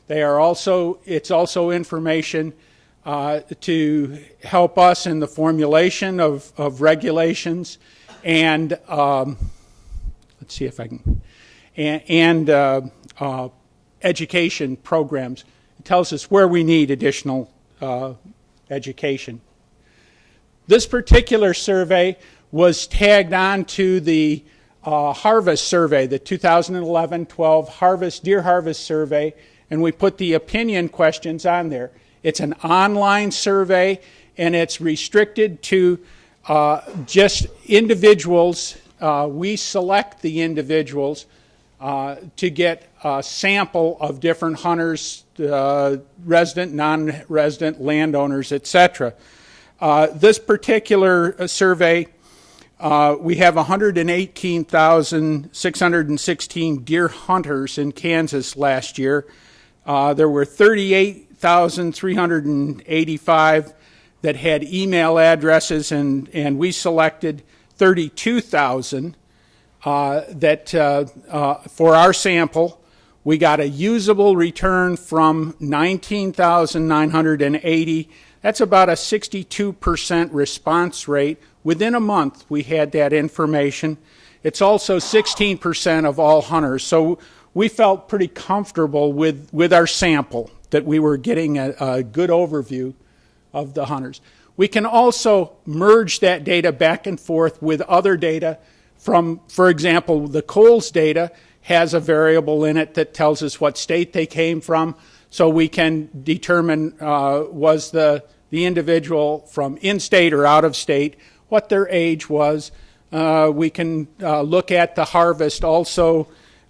It's also information to help us in the formulation of regulations and let's see if I can, and education programs. It tells us where we need additional education. This particular survey was tagged on to the harvest survey, the 2011-12 deer harvest survey, and we put the opinion questions on there. It's an online survey, and it's restricted to just individuals. We select the individuals to get a sample of different hunters, resident, non-resident, landowners, etc. This particular survey, we have 118,616 deer hunters in Kansas last year. There were 38,385 that had email addresses, and we selected 32,000 that for our sample. We got a usable return from 19,980. That's about a 62% response rate. Within a month, we had that information. It's also 16% of all hunters. So we felt pretty comfortable with our sample, that we were getting a good overview of the hunters. We can also merge that data back and forth with other data from, for example, the Coles data has a variable in it that tells us what state they came from, so we can determine was the individual from in-state or out-of-state, what their age was. We can look at the harvest also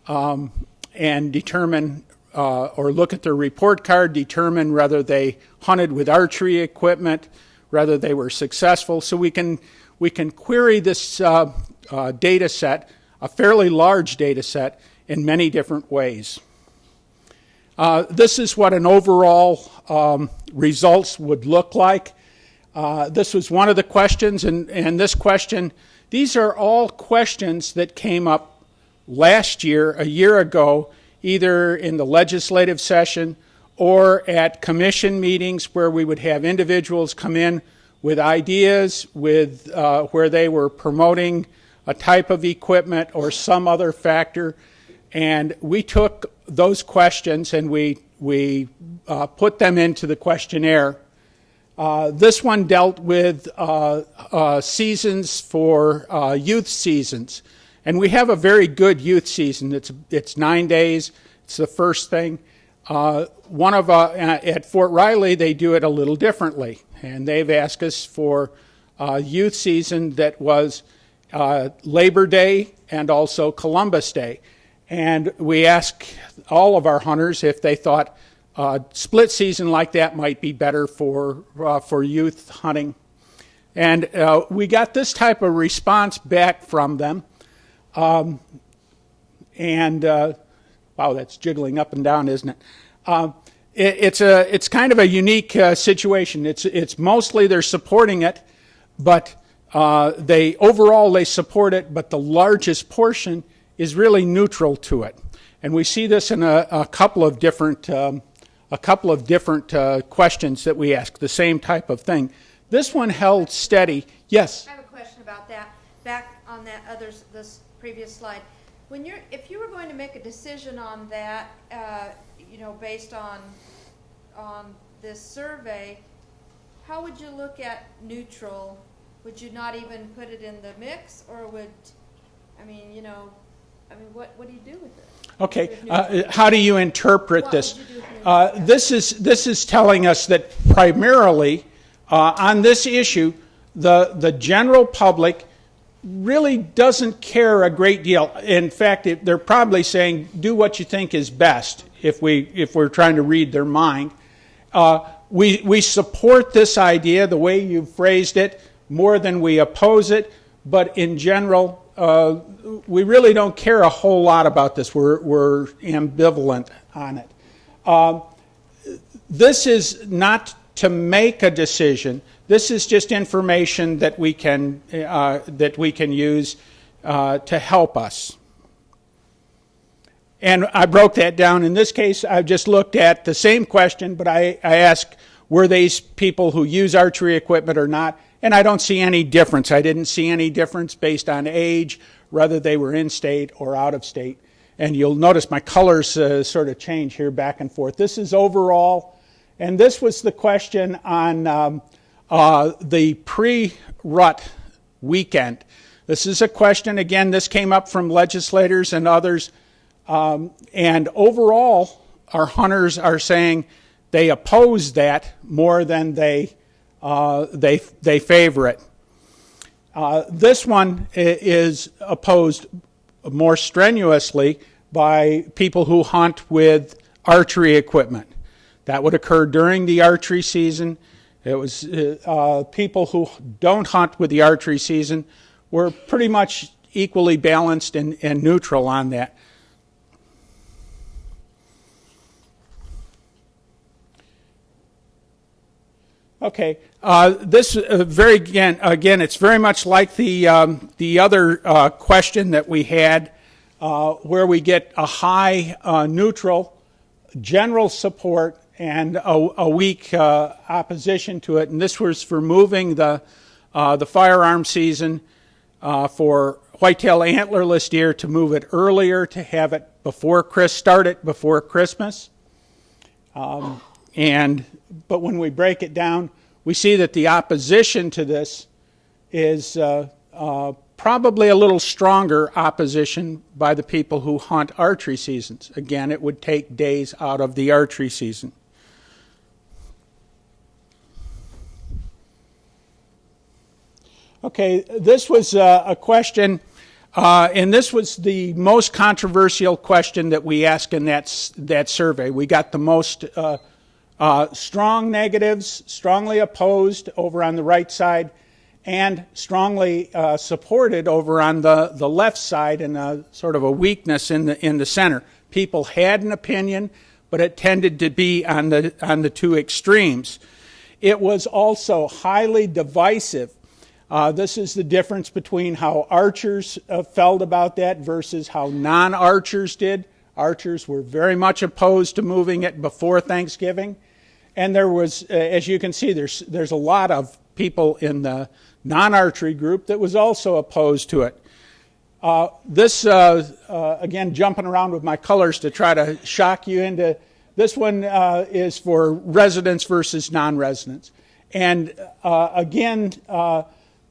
and determine or look at their report card, determine whether they hunted with archery equipment, whether they were successful. So we can query this data set, a fairly large data set, in many different ways. This is what an overall results would look like. This was one of the questions, and this question, these are all questions that came up last year, a year ago, either in the legislative session or at commission meetings where we would have individuals come in with ideas, with where they were promoting a type of equipment or some other factor. And we took those questions and we put them into the questionnaire. This one dealt with seasons for youth seasons. And we have a very good youth season. It's 9 days. It's the first thing. At Fort Riley, they do it a little differently. And they've asked us for a youth season that was Labor Day and also Columbus Day. And we asked all of our hunters if they thought a split season like that might be better for youth hunting. And we got this type of response back from them. Wow, that's jiggling up and down, isn't it? It's kind of a unique situation. It's mostly they're supporting it, but they support it, but the largest portion is really neutral to it. And we see this in a couple of different questions that we ask, the same type of thing. This one held steady. Yes? I have a question about that. Back on this previous slide. If you were going to make a decision on that, based on this survey, how would you look at neutral? Would you not even put it in the mix, or what do you do with it? Okay, how do you interpret this? This is telling us that primarily on this issue, the general public really doesn't care a great deal. In fact, they're probably saying, do what you think is best, if we're trying to read their mind. We support this idea, the way you phrased it, more than we oppose it, but in general, we really don't care a whole lot about this. We're ambivalent on it. This is not to make a decision. This is just information that we can use to help us. And I broke that down. In this case, I just looked at the same question, but I asked, were these people who use archery equipment or not? And I don't see any difference. I didn't see any difference based on age, whether they were in state or out of state. And you'll notice my colors sort of change here back and forth. This is overall, and this was the question on the pre-rut weekend. This is a question, again, this came up from legislators and others. And overall, our hunters are saying they oppose that more than they favor it. This one is opposed more strenuously by people who hunt with archery equipment. That would occur during the archery season. It was people who don't hunt with the archery season were pretty much equally balanced and neutral on that. Okay, this again, it's very much like the other question that we had, where we get a high neutral, general support, and a weak opposition to it. And this was for moving the firearm season for whitetail antlerless deer, to move it earlier, to have it start it before Christmas. But when we break it down, we see that the opposition to this is probably a little stronger opposition by the people who hunt archery seasons. Again, it would take days out of the archery season. Okay, this was a question, and this was the most controversial question that we asked in that survey. We got the most strong negatives, strongly opposed over on the right side, and strongly supported over on the left side, and a sort of a weakness in the center. People had an opinion, but it tended to be on the two extremes. It was also highly divisive. This is the difference between how archers felt about that versus how non-archers did. Archers were very much opposed to moving it before Thanksgiving. And there was, as you can see, there's a lot of people in the non-archery group that was also opposed to it. Again, jumping around with my colors to try to shock you into, this one is for residents versus non-residents. And again,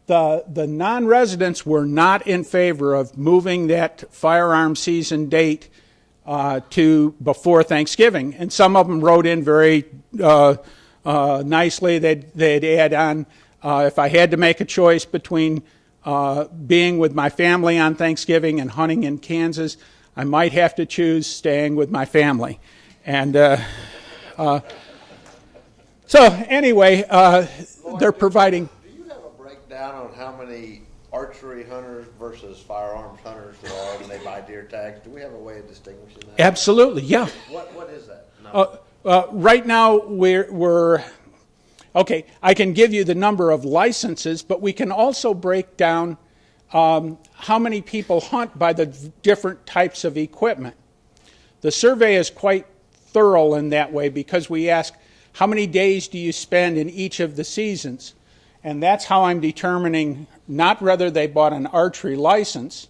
the non-residents were not in favor of moving that firearm season date to before Thanksgiving. And some of them wrote in very nicely. They'd add on, if I had to make a choice between being with my family on Thanksgiving and hunting in Kansas, I might have to choose staying with my family. And so anyway, they're providing... Down on how many archery hunters versus firearms hunters there are when they buy deer tags? Do we have a way of distinguishing that? Absolutely, yeah. What is that? Right now we're okay. I can give you the number of licenses, but we can also break down how many people hunt by the different types of equipment. The survey is quite thorough in that way because we ask how many days do you spend in each of the seasons. And that's how I'm determining not whether they bought an archery license,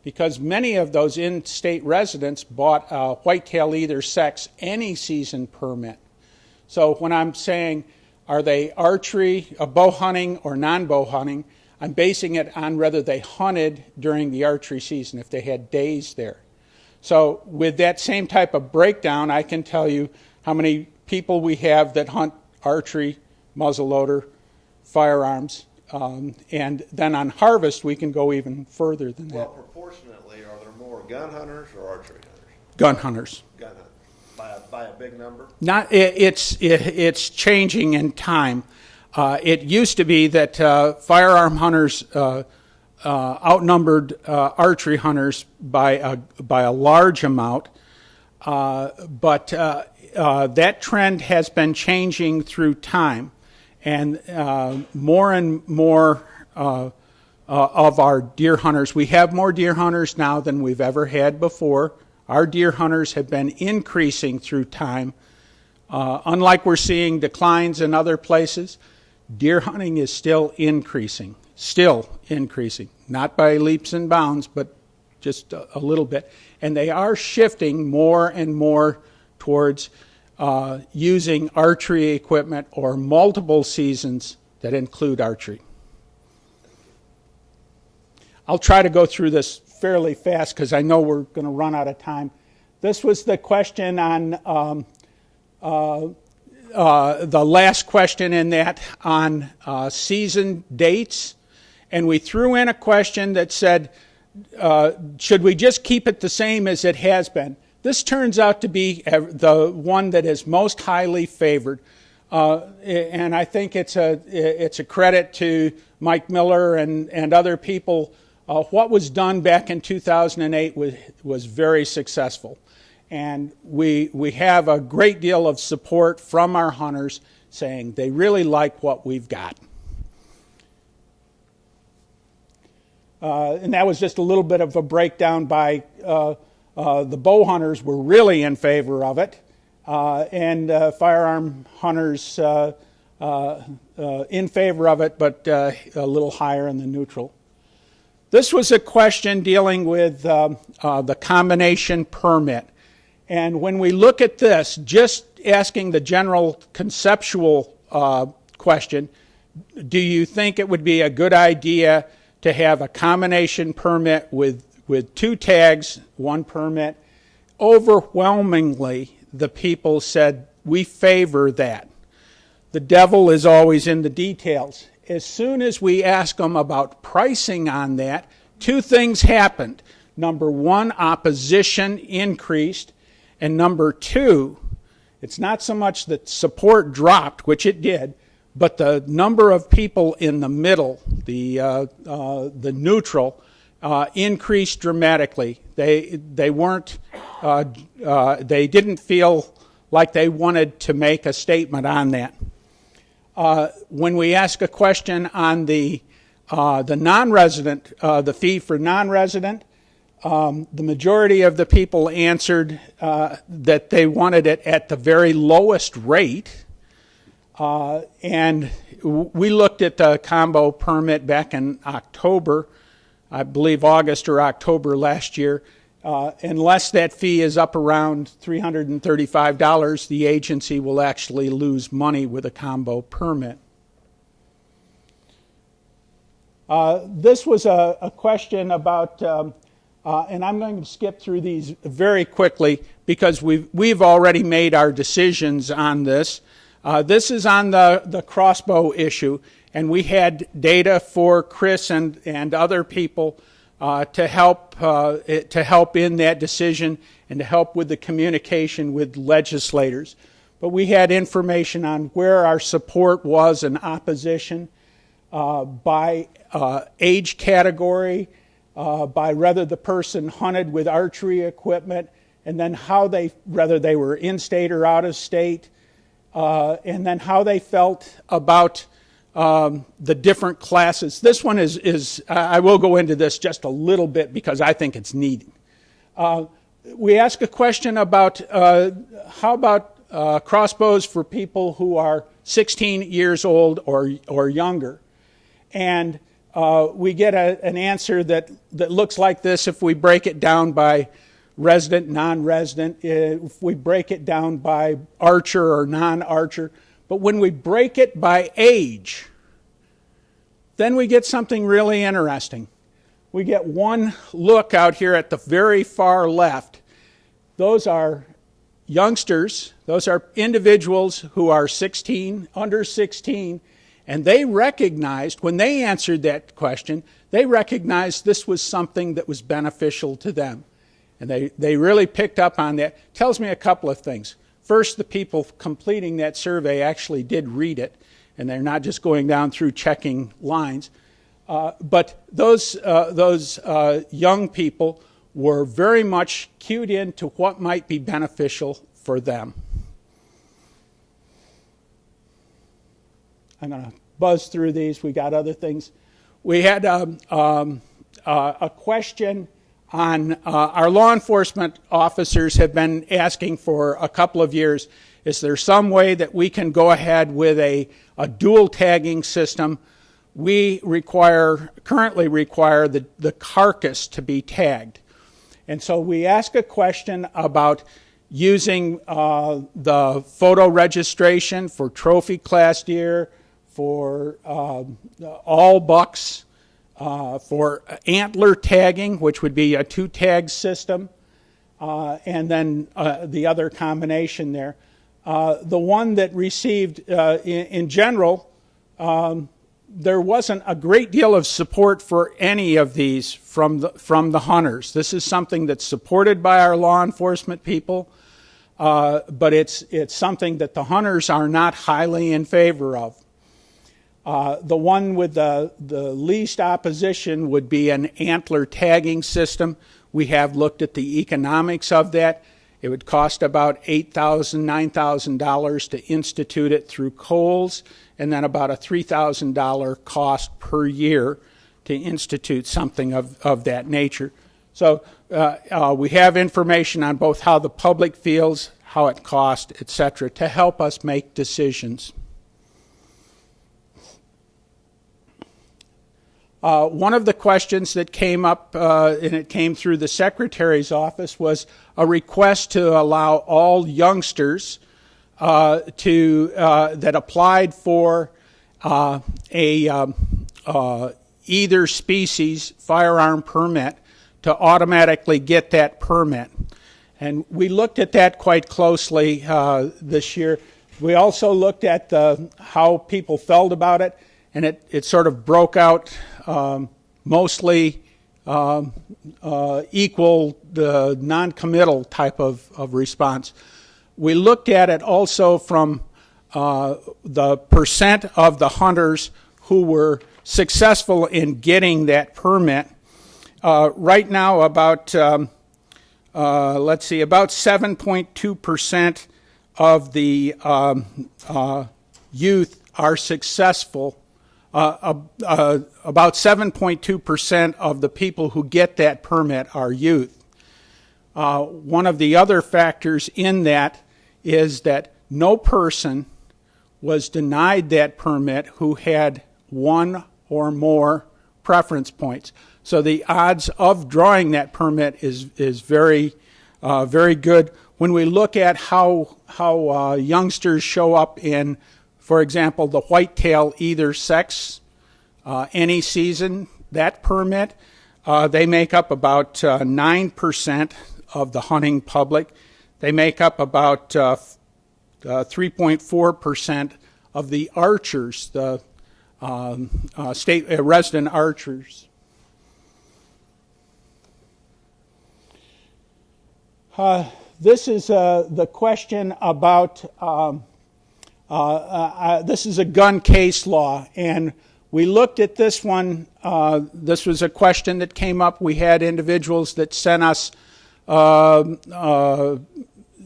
because many of those in-state residents bought a whitetail either sex any season permit. So when I'm saying, are they archery, bow hunting, or non-bow hunting, I'm basing it on whether they hunted during the archery season, if they had days there. So with that same type of breakdown, I can tell you how many people we have that hunt archery, muzzleloader, firearms, and then on harvest we can go even further than that. Well, proportionately, are there more gun hunters or archery hunters? Gun hunters. Gun hunters. By a big number? It's changing in time. It used to be that firearm hunters outnumbered archery hunters by a large amount, but that trend has been changing through time. And more and more of our deer hunters, we have more deer hunters now than we've ever had before. Our deer hunters have been increasing through time. Unlike we're seeing declines in other places, deer hunting is still increasing, not by leaps and bounds, but just a little bit. And they are shifting more and more towards using archery equipment or multiple seasons that include archery. I'll try to go through this fairly fast because I know we're going to run out of time. This was the question on the last question in that on season dates, and we threw in a question that said, should we just keep it the same as it has been? This turns out to be the one that is most highly favored, and I think it's a credit to Mike Miller and other people. What was done back in 2008 was very successful. And we have a great deal of support from our hunters saying they really like what we've got. And that was just a little bit of a breakdown by the bow hunters were really in favor of it, and firearm hunters in favor of it, but a little higher in the neutral. This was a question dealing with the combination permit. And when we look at this, just asking the general conceptual question, do you think it would be a good idea to have a combination permit with two tags, one permit? Overwhelmingly, the people said, we favor that. The devil is always in the details. As soon as we ask them about pricing on that, two things happened. Number one, opposition increased. And number two, it's not so much that support dropped, which it did, but the number of people in the middle, the neutral, increased dramatically. They weren't, they didn't feel like they wanted to make a statement on that. When we ask a question on the non-resident, the fee for non-resident, the majority of the people answered that they wanted it at the very lowest rate. And we looked at the combo permit back in October, I believe August or October last year. Unless that fee is up around $335, the agency will actually lose money with a combo permit. This was a question about, and I'm going to skip through these very quickly because we've already made our decisions on this. This is on the crossbow issue, and we had data for Chris and other people to help in that decision and to help with the communication with legislators. But we had information on where our support was in opposition by age category, by whether the person hunted with archery equipment, and then whether they were in state or out of state, and then how they felt about the different classes. This one is I will go into this just a little bit because I think it's needed. We ask a question about how about crossbows for people who are 16 years old or younger. And we get an answer that looks like this if we break it down by resident, non-resident, if we break it down by archer or non-archer. But when we break it by age, then we get something really interesting. We get one look out here at the very far left. Those are youngsters. Those are individuals who are 16, under 16, and they recognized, when they answered that question, they recognized this was something that was beneficial to them. And they really picked up on that. Tells me a couple of things. First, the people completing that survey actually did read it, and they're not just going down through checking lines. But those young people were very much cued in to what might be beneficial for them. I'm going to buzz through these. We got other things. We had a question our law enforcement officers have been asking for a couple of years, is there some way that we can go ahead with a dual tagging system? We currently require the carcass to be tagged. And so we ask a question about using the photo registration for trophy class deer, for all bucks, for antler tagging, which would be a 2-tag system, and then the other combination there. The one that received, in general, there wasn't a great deal of support for any of these from the hunters. This is something that's supported by our law enforcement people, but it's something that the hunters are not highly in favor of. The one with the least opposition would be an antler tagging system. We have looked at the economics of that. It would cost about $8,000, $9,000 to institute it through Kohl's, and then about a $3,000 cost per year to institute something of that nature. So we have information on both how the public feels, how it costs, etc., to help us make decisions. One of the questions that came up, and it came through the Secretary's office, was a request to allow all youngsters that applied for either species firearm permit to automatically get that permit. And we looked at that quite closely this year. We also looked at how people felt about it, and it sort of broke out mostly equal the non-committal type of response. We looked at it also from the percent of the hunters who were successful in getting that permit. Right now, about 7.2% of the youth are successful. About 7.2% of the people who get that permit are youth. One of the other factors in that is that no person was denied that permit who had one or more preference points. So the odds of drawing that permit is very, very good. When we look at how youngsters show up in, for example, the whitetail either sex, any season, that permit, they make up about 9% of the hunting public. They make up about 3.4% of the archers, the state resident archers. This is the question about, this is a gun case law, and we looked at this one. This was a question that came up. We had individuals that sent us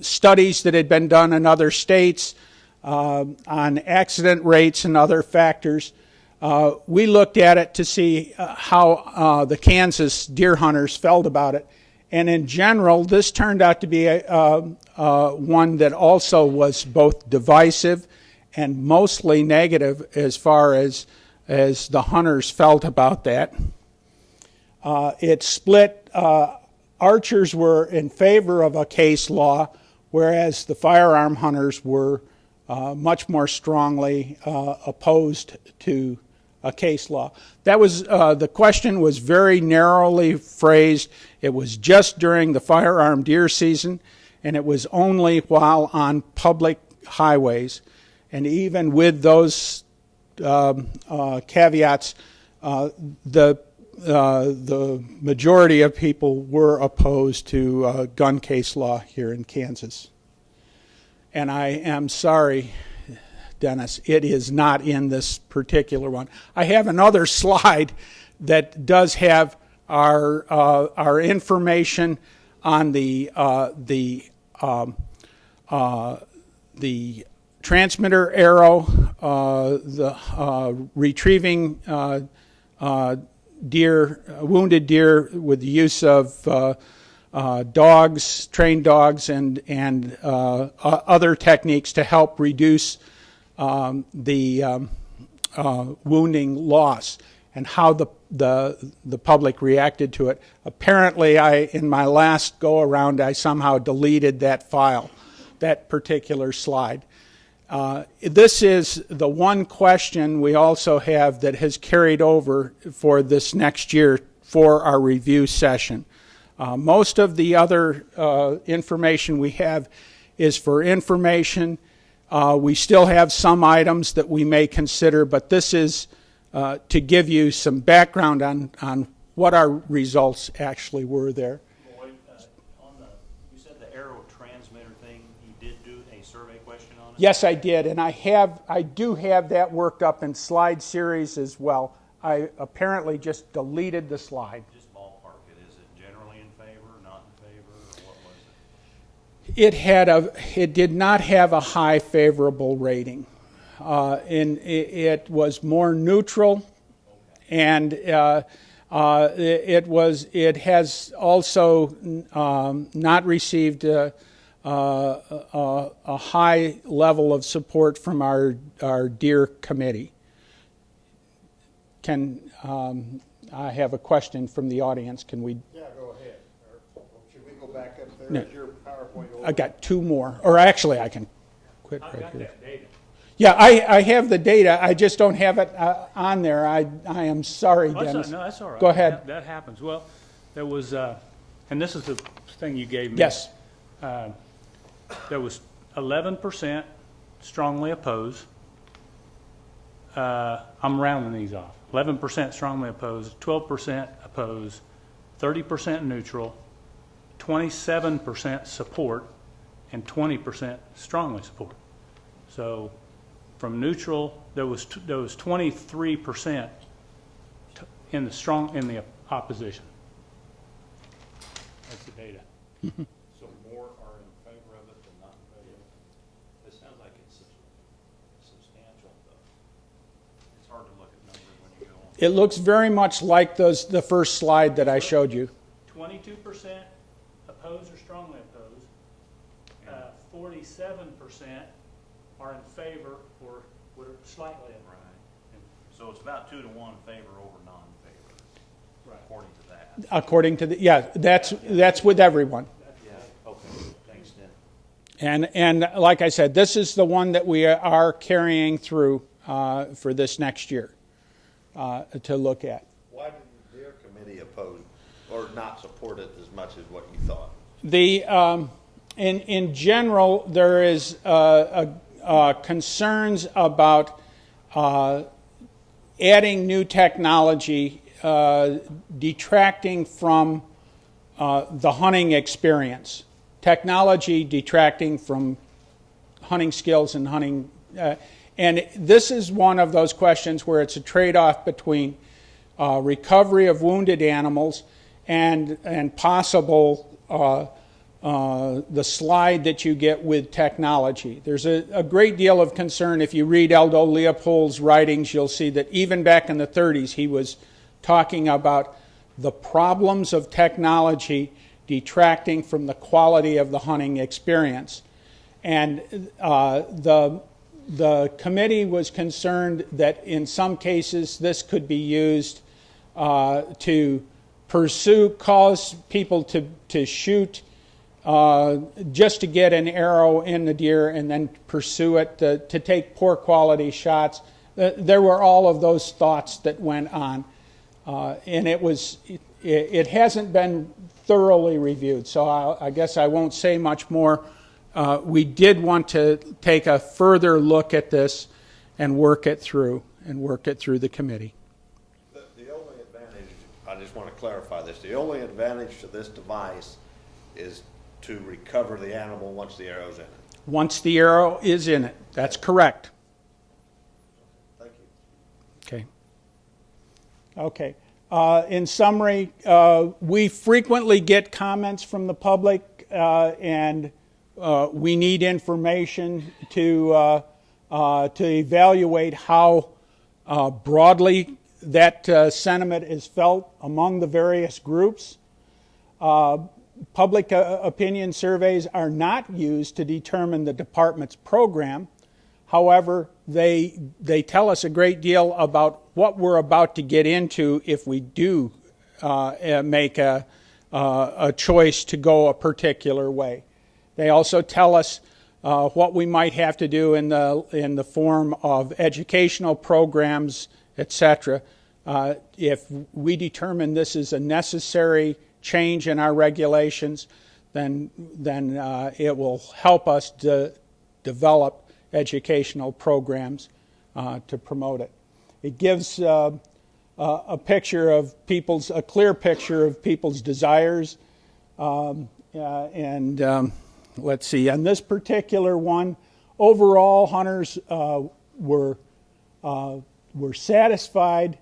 studies that had been done in other states on accident rates and other factors. We looked at it to see how the Kansas deer hunters felt about it. And in general, this turned out to be one that also was both divisive and mostly negative as far as the hunters felt about that. It split. Archers were in favor of a case law, whereas the firearm hunters were much more strongly opposed to a case law. That was the question was very narrowly phrased. It was just during the firearm deer season, and it was only while on public highways. And even with those caveats, the majority of people were opposed to gun case law here in Kansas. And I am sorry, Dennis, it is not in this particular one. I have another slide that does have our information on the transmitter arrow, the retrieving wounded deer with the use of dogs, trained dogs, and other techniques to help reduce the wounding loss, and how the public reacted to it. Apparently, in my last go around, I somehow deleted that file, that particular slide. This is the one question we also have that has carried over for this next year for our review session. Most of the other information we have is for information. We still have some items that we may consider, but this is to give you some background on what our results actually were there. Lloyd, you said the aero transmitter thing, you did do a survey question on it? Yes, I did, and I do have that worked up in slide series as well. I apparently just deleted the slide. Just ballpark it. Is it generally in favor, not in favor, or what was it? It did not have a high favorable rating. It was more neutral, and it has also not received a high level of support from our deer committee. I have a question from the audience? Can we? Yeah, go ahead. Or should we go back up there? No. Is your PowerPoint over? I got two more, or actually I can quit I've right got here. that data. Yeah, I have the data. I just don't have it on there. I am sorry, Oh, Dennis. no, that's all right. Go ahead. That happens. Well, there was, and this is the thing you gave me. Yes. There was 11% strongly opposed. I'm rounding these off. 11% strongly opposed, 12% opposed, 30% neutral, 27% support, and 20% strongly support. So from neutral, there was 23% in the opposition. That's the data. So more are in favor of it than not in favor of it? It sounds like it's substantial, though. It's hard to look at numbers when you go on. It looks very much like the first slide that I showed you. 22% opposed or strongly opposed. 47% are in favor or slightly in. Right. So it's about 2 to 1 favor over non-favor, Right. according to that. According to that's with everyone. Yeah, okay, thanks, Dennis. And like I said, this is the one that we are carrying through for this next year to look at. Why did the deer committee oppose or not support it as much as what you thought? In general, there is concerns about adding new technology, detracting from the hunting experience. Technology detracting from hunting skills and hunting. And this is one of those questions where it's a trade-off between recovery of wounded animals and possible the slide that you get with technology. There's a great deal of concern. If you read Aldo Leopold's writings, you'll see that even back in the 30s, he was talking about the problems of technology detracting from the quality of the hunting experience. And the committee was concerned that in some cases this could be used to cause people to shoot just to get an arrow in the deer and then pursue it, to take poor quality shots. There were all of those thoughts that went on. And it hasn't been thoroughly reviewed, so I guess I won't say much more. We did want to take a further look at this and work it through the committee. The only advantage, I just want to clarify this, the only advantage to this device is to recover the animal once the arrow's in it. Once the arrow is in it, that's correct. Thank you. Okay. In summary, we frequently get comments from the public, and we need information to evaluate how broadly that sentiment is felt among the various groups. Public opinion surveys are not used to determine the department's program. However, they tell us a great deal about what we're about to get into if we do make a choice to go a particular way. They also tell us what we might have to do in the form of educational programs, etc. If we determine this is a necessary change in our regulations, then it will help us to develop educational programs to promote it. It gives a clear picture of people's desires, let's see. On this particular one, overall, hunters were satisfied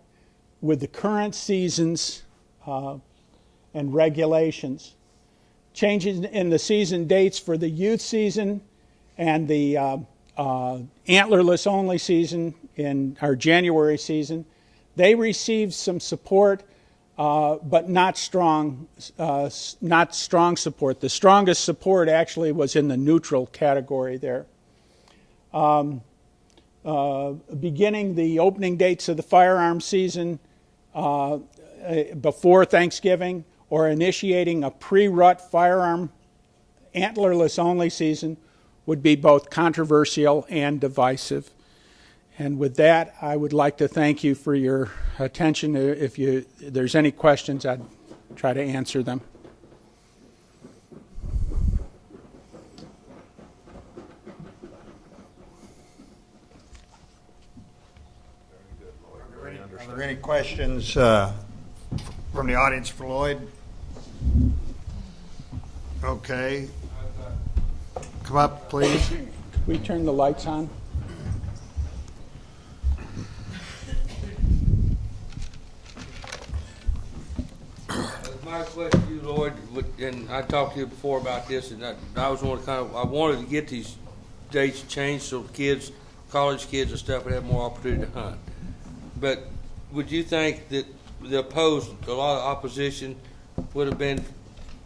with the current seasons and regulations. Changes in the season dates for the youth season and the antlerless only season in our January season, they received some support, but not strong support. The strongest support actually was in the neutral category there. Beginning the opening dates of the firearm season before Thanksgiving, or initiating a pre-rut firearm antlerless only season would be both controversial and divisive. And with that, I would like to thank you for your attention. If there's any questions, I'd try to answer them. Are there any questions from the audience for Lloyd? Okay. Come up, please. Could we turn the lights on? My question to you, Lloyd, and I talked to you before about this, and I wanted to get these dates changed so kids, college kids and stuff would have more opportunity to hunt. But would you think that a lot of opposition would have been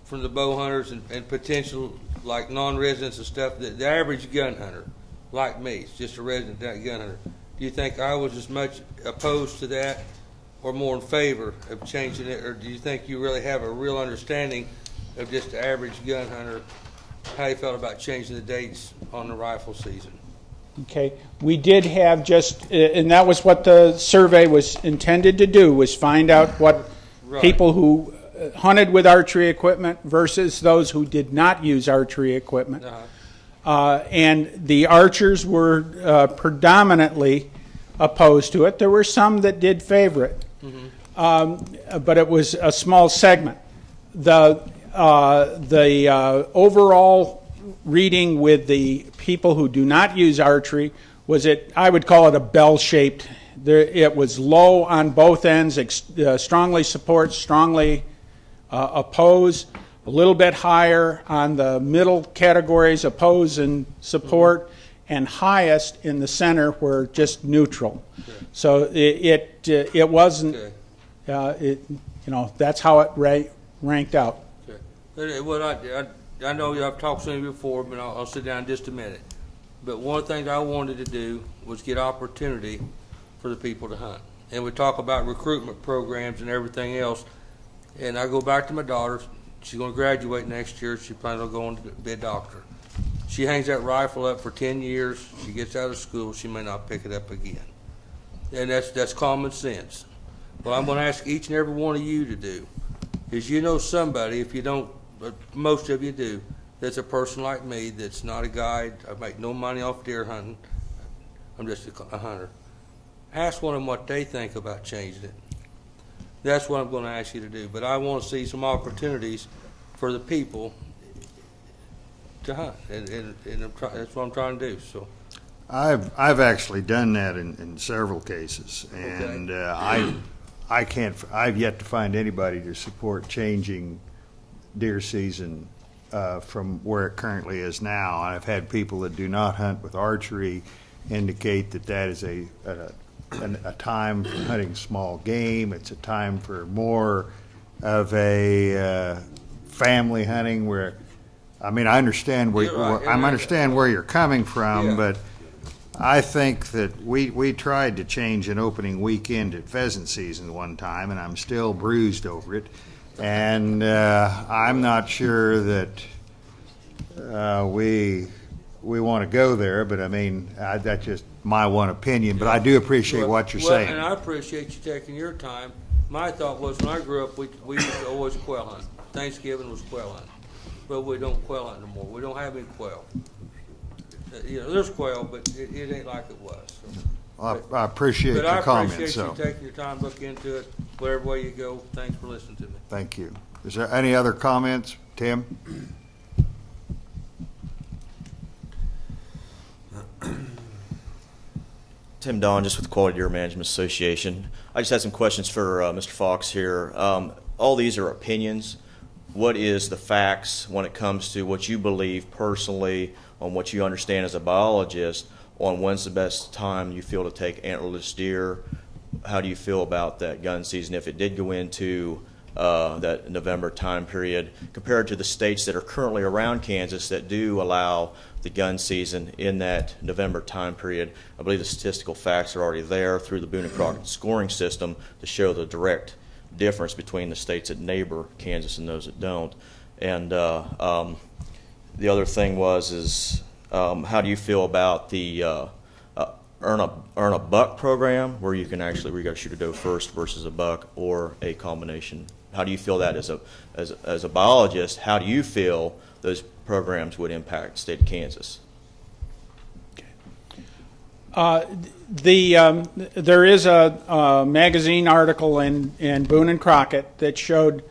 from the bow hunters and potential like non-residents and stuff, that the average gun hunter, like me, is just a resident gun hunter, do you think I was as much opposed to that or more in favor of changing it, or do you think you really have a real understanding of just the average gun hunter, how you felt about changing the dates on the rifle season? Okay, we did have and that was what the survey was intended to do, was find out what people who hunted with archery equipment versus those who did not use archery equipment. And the archers were predominantly opposed to it. There were some that did favor it, but it was a small segment. The overall reading with the people who do not use archery was I would call it a bell-shaped. It was low on both ends, strongly support, strongly oppose, a little bit higher on the middle categories, oppose and support, and highest in the center were just neutral. Okay. So it wasn't, that's how it ranked out. Okay. Well, I know I've talked to you before, but I'll sit down in just a minute. But one thing I wanted to do was get opportunity for the people to hunt. And we talk about recruitment programs and everything else. And I go back to my daughter. She's going to graduate next year. She plans on going to be a doctor. She hangs that rifle up for 10 years. She gets out of school. She may not pick it up again. And that's common sense. What I'm going to ask each and every one of you to do is, somebody, if you don't, but most of you do, that's a person like me that's not a guide. I make no money off deer hunting. I'm just a hunter. Ask one of them what they think about changing it. That's what I'm going to ask you to do. But I want to see some opportunities for the people to hunt, and that's what I'm trying to do. So, I've actually done that in several cases, and I've yet to find anybody to support changing deer season from where it currently is now. I've had people that do not hunt with archery indicate that that is a time for hunting small game. It's a time for more of a family hunting where, I mean, I understand where, You're right. I understand where you're coming from, Yeah. but I think that we tried to change an opening weekend at pheasant season one time, and I'm still bruised over it. And I'm not sure that we want to go there, but I mean, that's just my one opinion. But I do appreciate what you're Well, saying. and I appreciate you taking your time. My thought was when I grew up, we used to always quail hunt. Thanksgiving was quail hunt, but we don't quail hunt anymore. We don't have any quail. There's quail, but it ain't like it was. So. I appreciate But your I comments. appreciate So you taking your time, look into it, whatever way you go. Thanks for listening to me. thank you. Is there any other comments, Tim? Tim Don, just with the Quality Deer Management Association. I just had some questions for Mr. Fox here. All these are opinions. What is the facts when it comes to what you believe personally on what you understand as a biologist on when's the best time you feel to take antlerless deer? How do you feel about that gun season if it did go into that November time period compared to the states that are currently around Kansas that do allow the gun season in that November time period? I believe the statistical facts are already there through the Boone and Crockett scoring system to show the direct difference between the states that neighbor Kansas and those that don't. And the other thing is how do you feel about the earn a buck program where you can actually, where you got to shoot a doe first versus a buck, or a combination? How do you feel that as a biologist? How do you feel those programs would impact the state of Kansas? There is a magazine article in Boone and Crockett that showed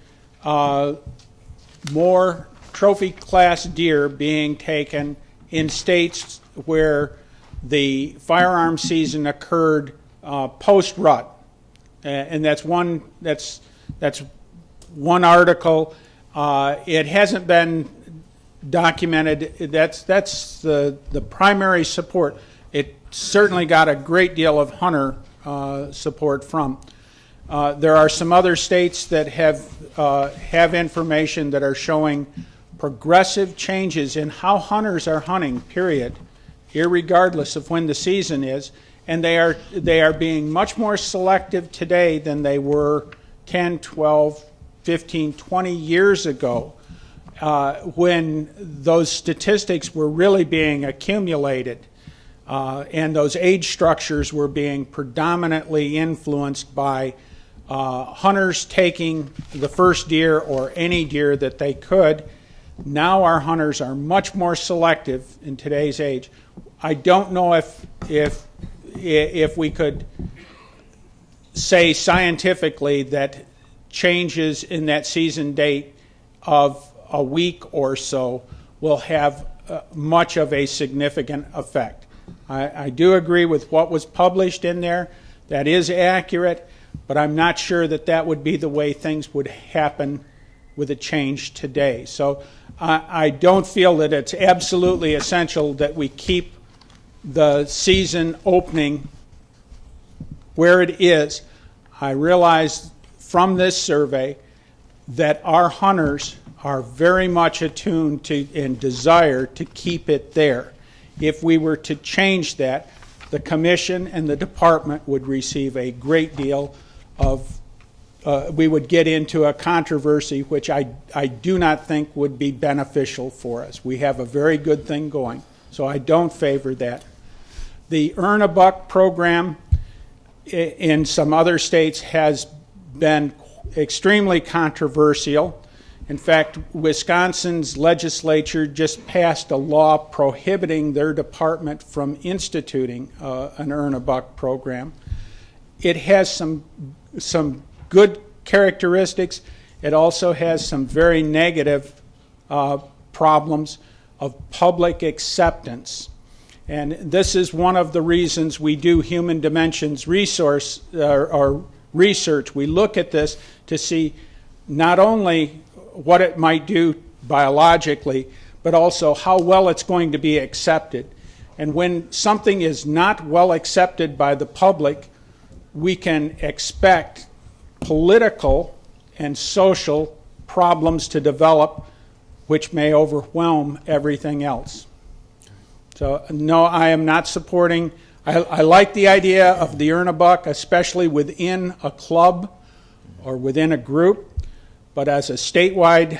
more trophy class deer being taken in states where the firearm season occurred post-rut, and that's one article. It hasn't been documented. That's the primary support. It certainly got a great deal of hunter support from. There are some other states that have information that are showing progressive changes in how hunters are hunting, period, irregardless of when the season is, and they are being much more selective today than they were 10, 12, 15, 20 years ago, when those statistics were really being accumulated, and those age structures were being predominantly influenced by hunters taking the first deer or any deer that they could. Now our hunters are much more selective in today's age. I don't know if we could say scientifically that changes in that season date of a week or so will have much of a significant effect. I do agree with what was published in there. That is accurate, but I'm not sure that would be the way things would happen with a change today. So I don't feel that it's absolutely essential that we keep the season opening where it is. I realize from this survey that our hunters are very much attuned to and desire to keep it there. If we were to change that, the commission and the department would receive a great deal of we would get into a controversy which I do not think would be beneficial for us. We have a very good thing going, so I don't favor that. The Earn a Buck program in some other states has been extremely controversial. In fact, Wisconsin's legislature just passed a law prohibiting their department from instituting an Earn a Buck program. It has some good characteristics. It also has some very negative problems of public acceptance. And this is one of the reasons we do human dimensions research. We look at this to see not only what it might do biologically, but also how well it's going to be accepted. And when something is not well accepted by the public, we can expect political and social problems to develop, which may overwhelm everything else. So, no, I am not supporting. I like the idea of the earn a buck, especially within a club or within a group, but as a statewide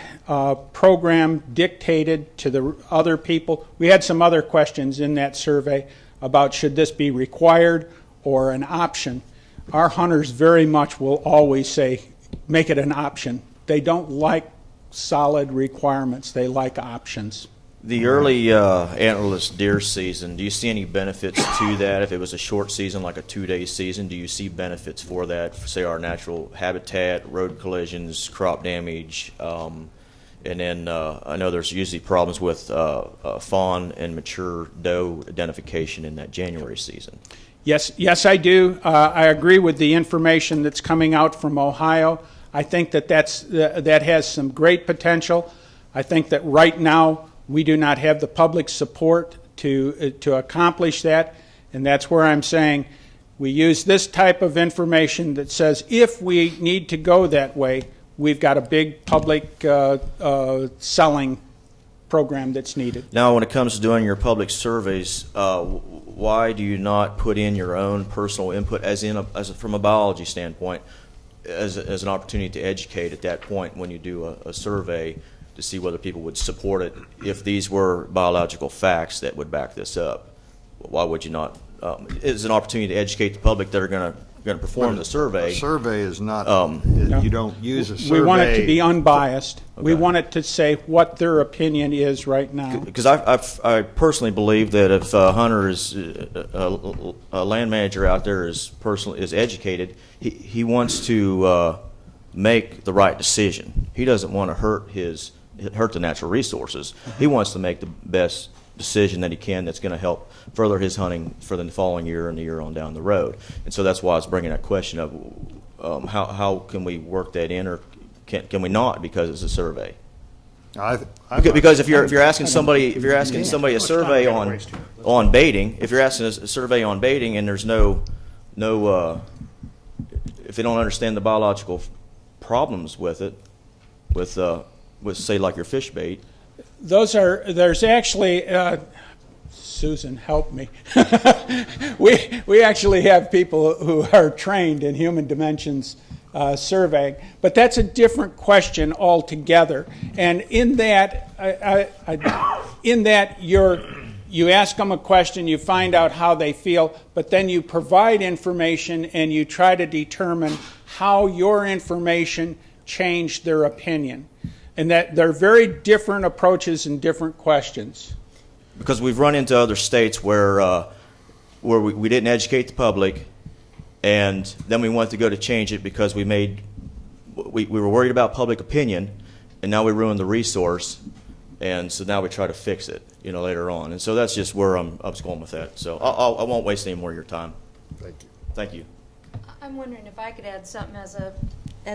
program dictated to the other people. We had some other questions in that survey about should this be required or an option. Our hunters very much will always say, make it an option. They don't like solid requirements. They like options. The early antlerless deer season, do you see any benefits to that? If it was a short season, like a 2-day season, do you see benefits for that, for, say, our natural habitat, road collisions, crop damage? And then I know there's usually problems with fawn and mature doe identification in that January season. Yes, I do. I agree with the information that's coming out from Ohio. I think that that has some great potential. I think that right now we do not have the public support to accomplish that, and that's where I'm saying we use this type of information that says if we need to go that way, we've got a big public selling program that's needed. Now, when it comes to doing your public surveys, why do you not put in your own personal input, from a biology standpoint, as an opportunity to educate at that point when you do a survey to see whether people would support it if these were biological facts that would back this up? Why would you not? It's an opportunity to educate the public that are going to perform the survey. A survey is not, you don't use a survey. We want it to be unbiased. Okay. We want it to say what their opinion is right now. Because I personally believe that if a hunter is a land manager out there is educated, he wants to make the right decision. He doesn't want to hurt the natural resources. He wants to make the best decision that he can that's going to help further his hunting for the following year and the year on down the road. And so that's why I was bringing that question of how can we work that in, or can we not, because it's a survey? Because if you're asking somebody a survey on baiting, if you're asking a survey on baiting and there's no if they don't understand the biological problems with it, with say like your fish bait. There's actually, Susan, help me. we actually have people who are trained in human dimensions surveying, but that's a different question altogether. And in that, you ask them a question, you find out how they feel, but then you provide information and you try to determine how your information changed their opinion. And that they're very different approaches and different questions. Because we've run into other states where we didn't educate the public, and then we wanted to go to change it because we were worried about public opinion, and now we ruined the resource, and so now we try to fix it, later on. And so that's just where I was going with that. So I won't waste any more of your time. Thank you. Thank you. I'm wondering if I could add something as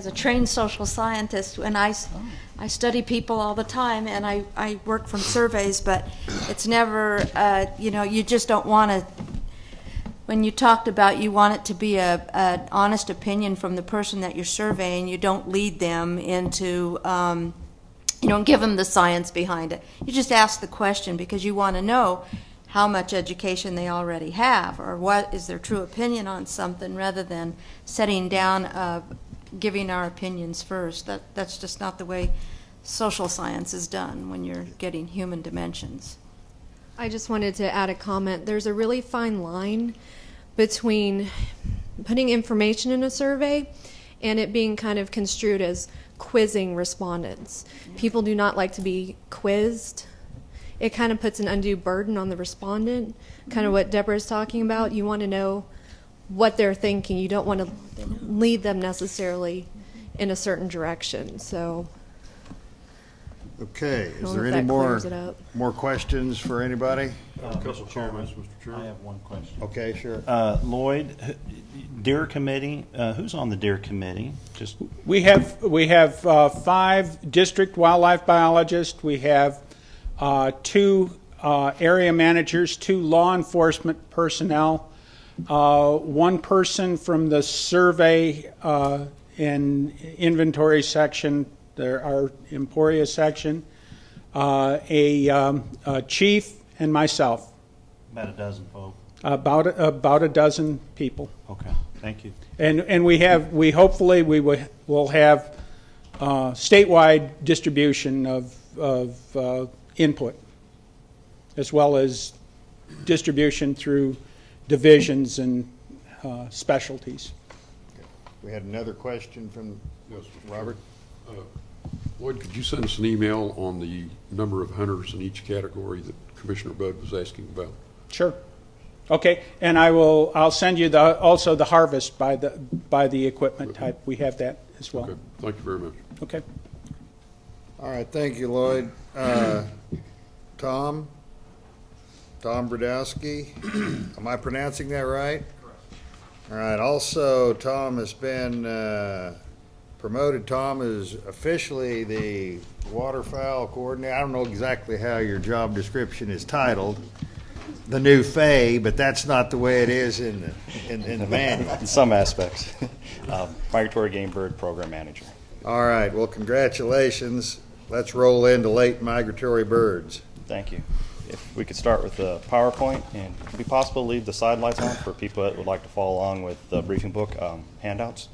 a trained social scientist. And I study people all the time, and I work from surveys, but it's never, you just don't want to, when you talked about you want it to be an honest opinion from the person that you're surveying, you don't lead them into, give them the science behind it. You just ask the question because you want to know how much education they already have, or what is their true opinion on something, rather than setting down, giving our opinions first. That's just not the way social science is done when you're getting human dimensions. I just wanted to add a comment. There's a really fine line between putting information in a survey and it being kind of construed as quizzing respondents. People do not like to be quizzed. It kind of puts an undue burden on the respondent, kind of what Deborah's talking about. You want to know what they're thinking. You don't want to lead them necessarily in a certain direction. So, okay, is know there if any that clears it up. more questions for anybody? Couple comments, Mr. Chair. I have one question. Okay, sure. Lloyd, Deer Committee, who's on the Deer Committee? Just We have 5 district wildlife biologists. We have 2 area managers, 2 law enforcement personnel, 1 person from the survey and inventory section, our Emporia section, a chief, and myself. About a dozen folk. About a dozen people. Okay, thank you. And we hopefully will have statewide distribution of input, as well as distribution through divisions and specialties. We had another question from Yes, Robert. Lloyd, could you send us an email on the number of hunters in each category that Commissioner Budd was asking about? Sure. Okay, and I'll send you also the harvest by the equipment type. We have that as well. Okay, thank you very much. Okay. All right, thank you, Lloyd. Tom Brodowski, am I pronouncing that right? Correct. All right, also, Tom has been promoted. Tom is officially the waterfowl coordinator. I don't know exactly how your job description is titled, the new FAA, but that's not the way it is in the manual. In some aspects. Migratory Game Bird Program Manager. All right, well, congratulations. Let's roll into late migratory birds. Thank you. If we could start with the PowerPoint, and would it be possible to leave the side lights on for people that would like to follow along with the briefing book handouts?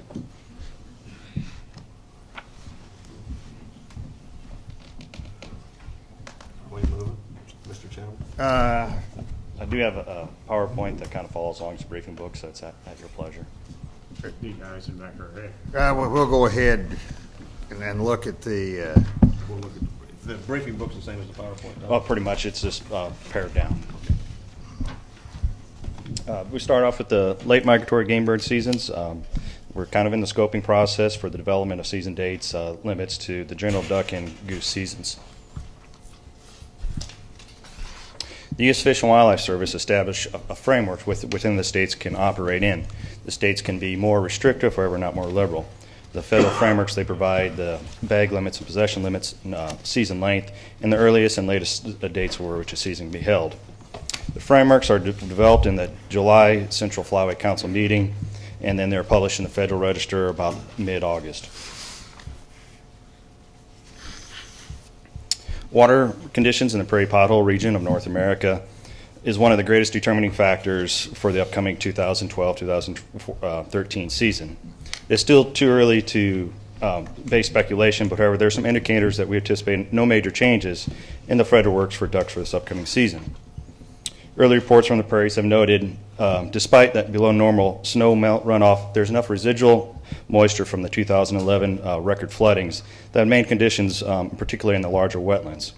Are we moving, Mr. Chairman? I do have a PowerPoint that kind of follows along with the briefing book, so it's at your pleasure. We'll go ahead and look at the. We'll look at, the briefing book's the same as the PowerPoint. Well, pretty much. It's just pared down. We start off with the late migratory game bird seasons. We're kind of in the scoping process for the development of season dates, limits to the general duck and goose seasons. The U.S. Fish and Wildlife Service established a framework within the states can operate in. The states can be more restrictive, however, not more liberal. The federal frameworks, they provide the bag limits and possession limits, season length, and the earliest and latest dates where which a season can be held. The frameworks are developed in the July Central Flyway Council meeting, and then they're published in the Federal Register about mid-August. Water conditions in the prairie pothole region of North America is one of the greatest determining factors for the upcoming 2012-2013 season. It's still too early to base speculation, but however, there are some indicators that we anticipate no major changes in the federal works for ducks for this upcoming season. Early reports from the prairies have noted, despite that below normal snow melt runoff, there's enough residual moisture from the 2011 record floodings that made conditions, particularly in the larger wetlands.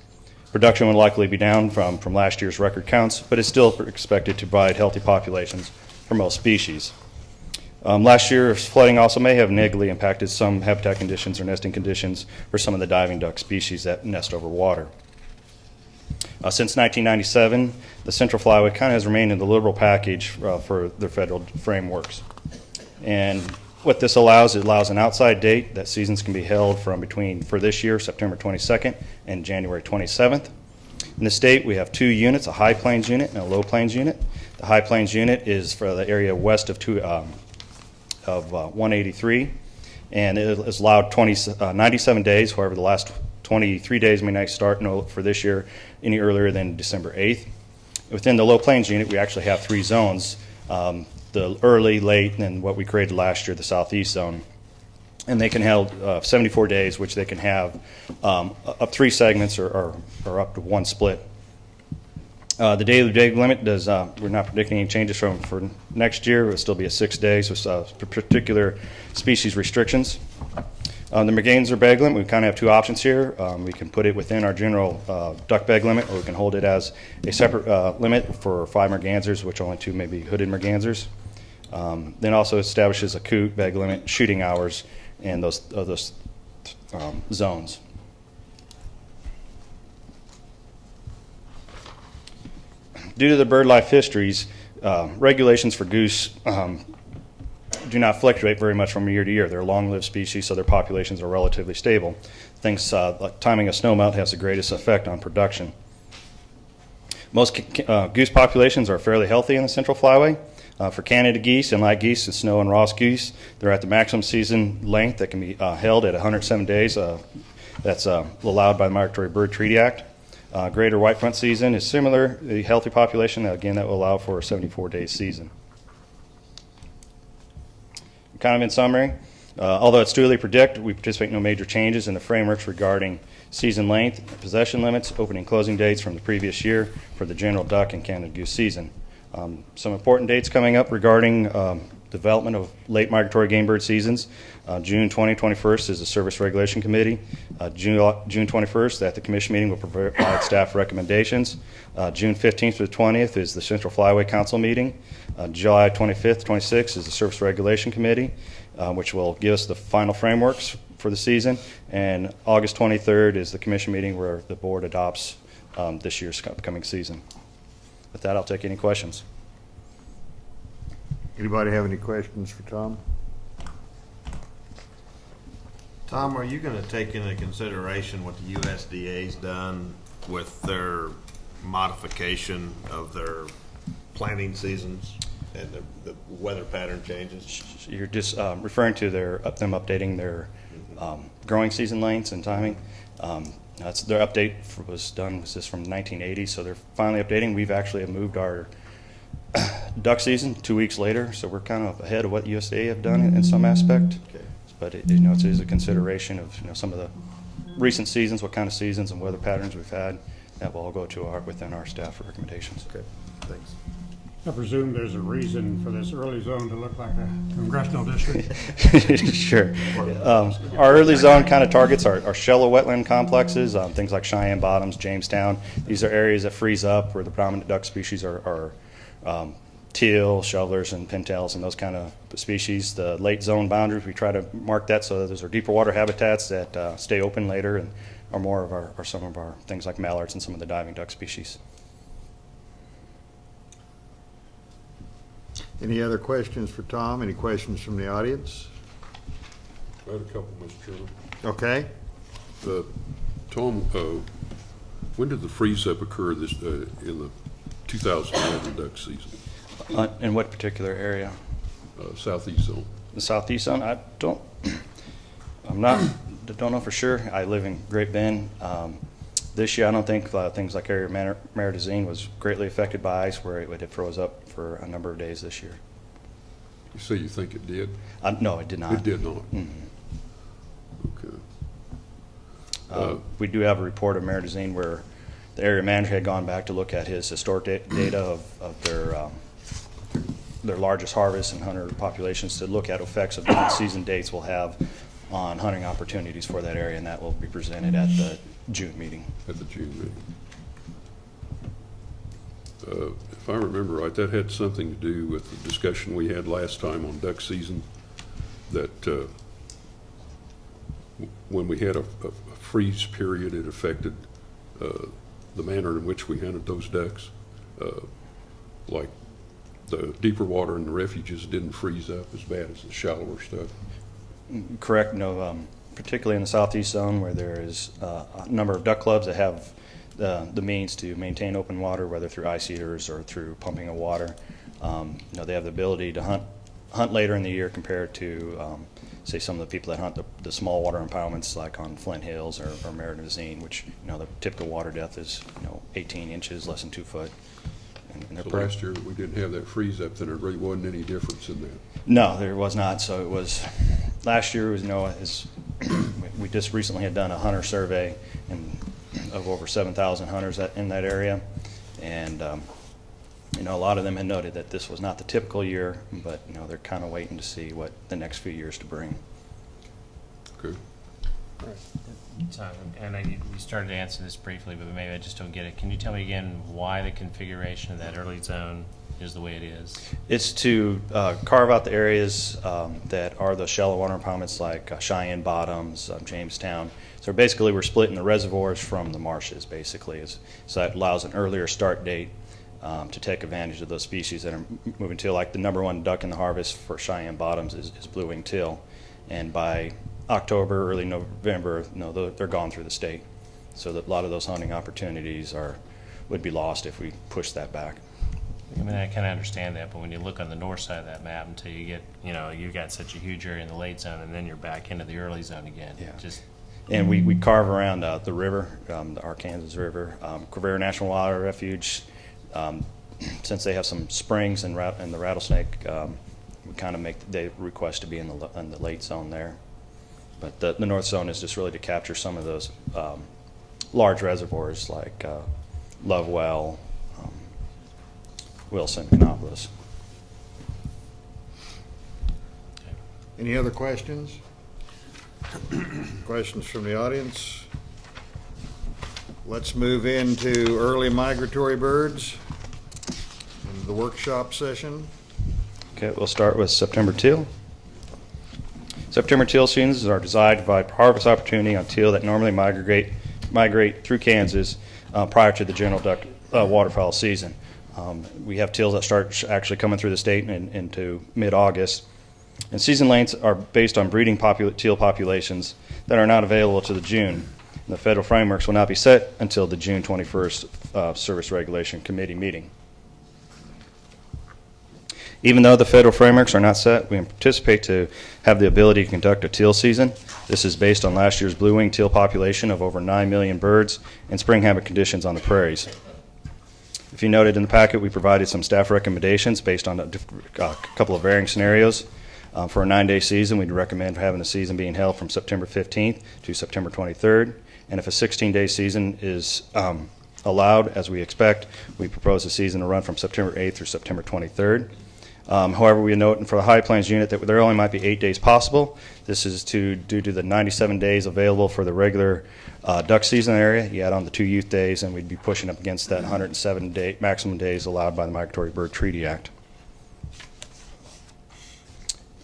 Production will likely be down from last year's record counts, but it's still expected to provide healthy populations for most species. Last year's flooding also may have negatively impacted some habitat conditions or nesting conditions for some of the diving duck species that nest over water. Since 1997, the Central Flyway kind of has remained in the liberal package for the federal frameworks. And what this allows, it allows an outside date that seasons can be held from between, for this year, September 22nd and January 27th. In the state, we have 2 units, a high plains unit and a low plains unit. The high plains unit is for the area west of 183, and it is allowed 97 days. However, the last 23 days may not start for this year any earlier than December 8th. Within the low plains unit, we actually have 3 zones, the early, late, and what we created last year, the southeast zone. And they can hold 74 days, which they can have up 3 segments or up to 1 split. The daily day limit does, we're not predicting any changes for next year. It will still be a 6 days with particular species restrictions. The merganser bag limit, we kind of have 2 options here. We can put it within our general duck bag limit, or we can hold it as a separate limit for 5 mergansers, which only 2 may be hooded mergansers. Then also establishes a coot bag limit, shooting hours, and those zones. Due to the bird life histories, regulations for goose do not fluctuate very much from year to year. They're long-lived species, so their populations are relatively stable. Things like timing of snowmelt has the greatest effect on production. Most goose populations are fairly healthy in the Central Flyway. For Canada geese and light geese, and snow and Ross goose, they're at the maximum season length that can be held at 107 days. That's allowed by the Migratory Bird Treaty Act. Greater white front season is similar. The healthy population, again, that will allow for a 74-day season. Kind of in summary, although it's too early to predict, we participate in no major changes in the frameworks regarding season length, possession limits, opening and closing dates from the previous year for the general duck and Canada goose season. Some important dates coming up regarding development of late migratory game bird seasons. June 21st is the Service Regulation Committee. June 21st, at the Commission meeting, will provide staff recommendations. June 15th to the 20th is the Central Flyway Council meeting. July 25th, 26th is the Service Regulation Committee, which will give us the final frameworks for the season. And August 23rd is the Commission meeting where the board adopts this year's upcoming season. With that, I'll take any questions. Anybody have any questions for Tom? Tom, are you going to take into consideration what the USDA's done with their modification of their planting seasons and the weather pattern changes? You're just referring to them updating their growing season lengths and timing. Their update was just from 1980, so they're finally updating. We've actually moved our duck season 2 weeks later, so we're kind of ahead of what USDA have done in some aspect. Okay. But it is a consideration of some of the recent seasons, what kind of seasons and weather patterns we've had. That will all go to within our staff recommendations. Okay, thanks. I presume there's a reason for this early zone to look like a congressional district. Sure. Our early zone kind of targets are shallow wetland complexes, things like Cheyenne Bottoms, Jamestown. These are areas that freeze up where the predominant duck species are teal, shovelers, and pintails, and those kind of species. The late zone boundaries, we try to mark that so that those are deeper water habitats that stay open later and are more of our, or some of our things like mallards and some of the diving duck species. Any other questions for Tom? Any questions from the audience? I had a couple, Mr. Chairman. Okay. Tom, when did the freeze-up occur in the 2011 duck season? In what particular area? Southeast zone. The southeast zone? don't know for sure. I live in Great Bend. This year, I don't think things like area Maridazine was greatly affected by ice, where it froze up for a number of days this year. You say you think it did? No, it did not. It did not. Mm-hmm. Okay. We do have a report of Maridazine where the area manager had gone back to look at his historic data of their largest harvest and hunter populations to look at effects of different season dates will have on hunting opportunities for that area, and that will be presented at the June meeting. At the June meeting. If I remember right, that had something to do with the discussion we had last time on duck season, that when we had a freeze period, it affected the manner in which we hunted those ducks. Like the deeper water in the refuges didn't freeze up as bad as the shallower stuff. Correct. No, particularly in the southeast zone where there is a number of duck clubs that have the means to maintain open water, whether through ice heaters or through pumping of water. They have the ability to hunt later in the year compared to, say, some of the people that hunt the small water impoundments like on Flint Hills or Maridazine, which the typical water depth is 18 inches, less than 2 foot. And So last year we didn't have that freeze up, then there really wasn't any difference in that. No, there was not. So it was last year was we just recently had done a hunter survey of over 7,000 hunters in that area, and a lot of them had noted that this was not the typical year, but they're kind of waiting to see what the next few years to bring. Okay. Tom, and you started to answer this briefly, but maybe I just don't get it. Can you tell me again why the configuration of that early zone is the way it is? It's to carve out the areas that are the shallow water impoundments like Cheyenne Bottoms, Jamestown. So basically we're splitting the reservoirs from the marshes, basically. So that allows an earlier start date to take advantage of those species that are moving teal. Like the #1 duck in the harvest for Cheyenne Bottoms is blue-winged teal. And by October, early November, they're gone through the state. So that a lot of those hunting opportunities are would be lost if we pushed that back. I mean, I kind of understand that, but when you look on the north side of that map until you get, you've got such a huge area in the late zone, and then you're back into the early zone again. Yeah. Just And we carve around the river, the Arkansas River, Quivira National Wildlife Refuge. Since they have some springs and the Rattlesnake, we kind of make the request to be in the late zone there. But the north zone is just really to capture some of those large reservoirs like Lovewell, Wilson, Canopolis. Any other questions? Questions from the audience? Let's move into early migratory birds and the workshop session. Okay, we'll start with September teal. September teal seasons are designed to provide harvest opportunity on teal that normally migrate through Kansas prior to the general duck waterfowl season. We have teals that start actually coming through the state into mid-August. And season lengths are based on breeding teal populations that are not available to the June. The federal frameworks will not be set until the June 21st Service Regulation Committee meeting. Even though the federal frameworks are not set, we anticipate to have the ability to conduct a teal season. This is based on last year's blue-winged teal population of over 9 million birds and spring habit conditions on the prairies. If you noted in the packet, we provided some staff recommendations based on a couple of varying scenarios. For a 9-day season, we'd recommend having the season being held from September 15th to September 23rd. And if a 16-day season is allowed, as we expect, we propose the season to run from September 8th through September 23rd. However, we note for the High Plains unit that there only might be 8 days possible. This is due to the 97 days available for the regular duck season area. You add on the 2 youth days, and we'd be pushing up against that 107 maximum days allowed by the Migratory Bird Treaty Act.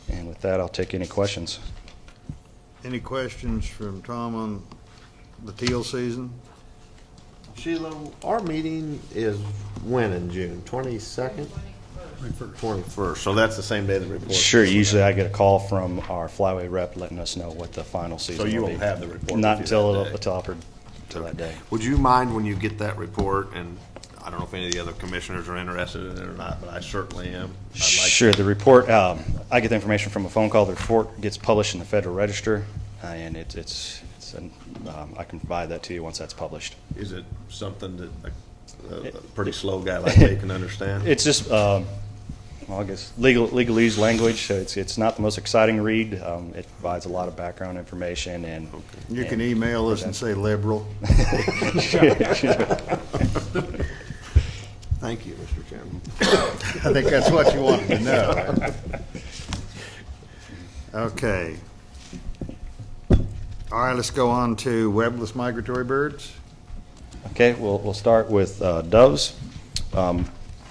And with that, I'll take any questions. Any questions from Tom on the teal season? Sheila, our meeting is when in June? 22nd? 21st. So that's the same day the report. Sure. Usually I get a call from our flyway rep letting us know what the final season So you will won't be. have the report Not with you until that day. until that day. Would you mind when you get that report, and I don't know if any of the other commissioners are interested in it or not, but I certainly am. I'd like Sure. The report, I get the information from a phone call. The report gets published in the Federal Register, and I can provide that to you once that's published. Is it something that a pretty slow guy like me can understand? It's just, well, I guess legalese language. So it's not the most exciting read. It provides a lot of background information, and You can email us and say liberal. Thank you, Mr. Chairman. I think that's what you wanted to know. Okay. All right, let's go on to webless migratory birds. Okay, we'll start with doves.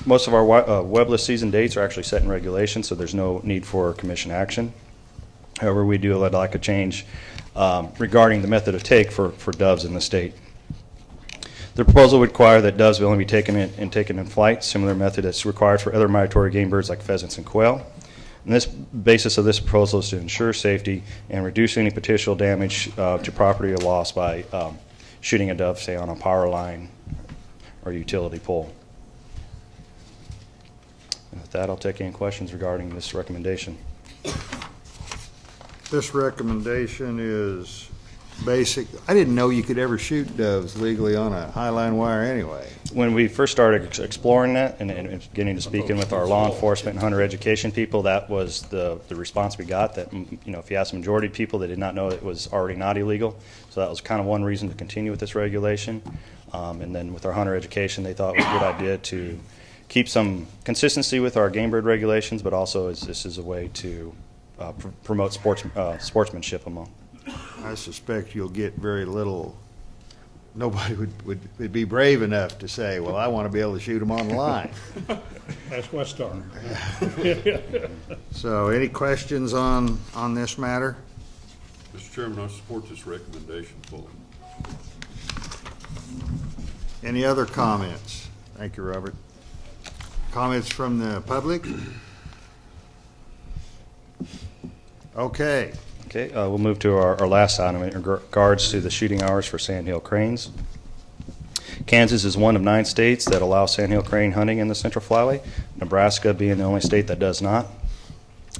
Most of our webless season dates are actually set in regulation, so there's no need for commission action. However, we do like a change regarding the method of take for doves in the state. The proposal would require that doves will only be taken in flight, similar method that's required for other migratory game birds like pheasants and quail. And this basis of this proposal is to ensure safety and reduce any potential damage to property or loss by shooting a dove, say, on a power line or utility pole. And with that, I'll take any questions regarding this recommendation. This recommendation is basic. I didn't know you could ever shoot doves legally on a highline wire anyway. When we first started exploring that and beginning to speak in with our law enforcement and hunter education people, that was the response we got, that, if you ask the majority of people, they did not know it was already not illegal. So that was kind of one reason to continue with this regulation. And then with our hunter education, they thought it was a good idea to keep some consistency with our game bird regulations, but also this is a way to promote sportsmanship among. I suspect you'll get very little. Nobody would be brave enough to say, well, I want to be able to shoot them on the line. That's West Star. So any questions on this matter? Mr. Chairman, I support this recommendation fully. Any other comments? Thank you, Robert. Comments from the public? Okay. Okay, we'll move to our last item in regards to the shooting hours for sandhill cranes. Kansas is one of 9 states that allow sandhill crane hunting in the Central Flyway, Nebraska being the only state that does not.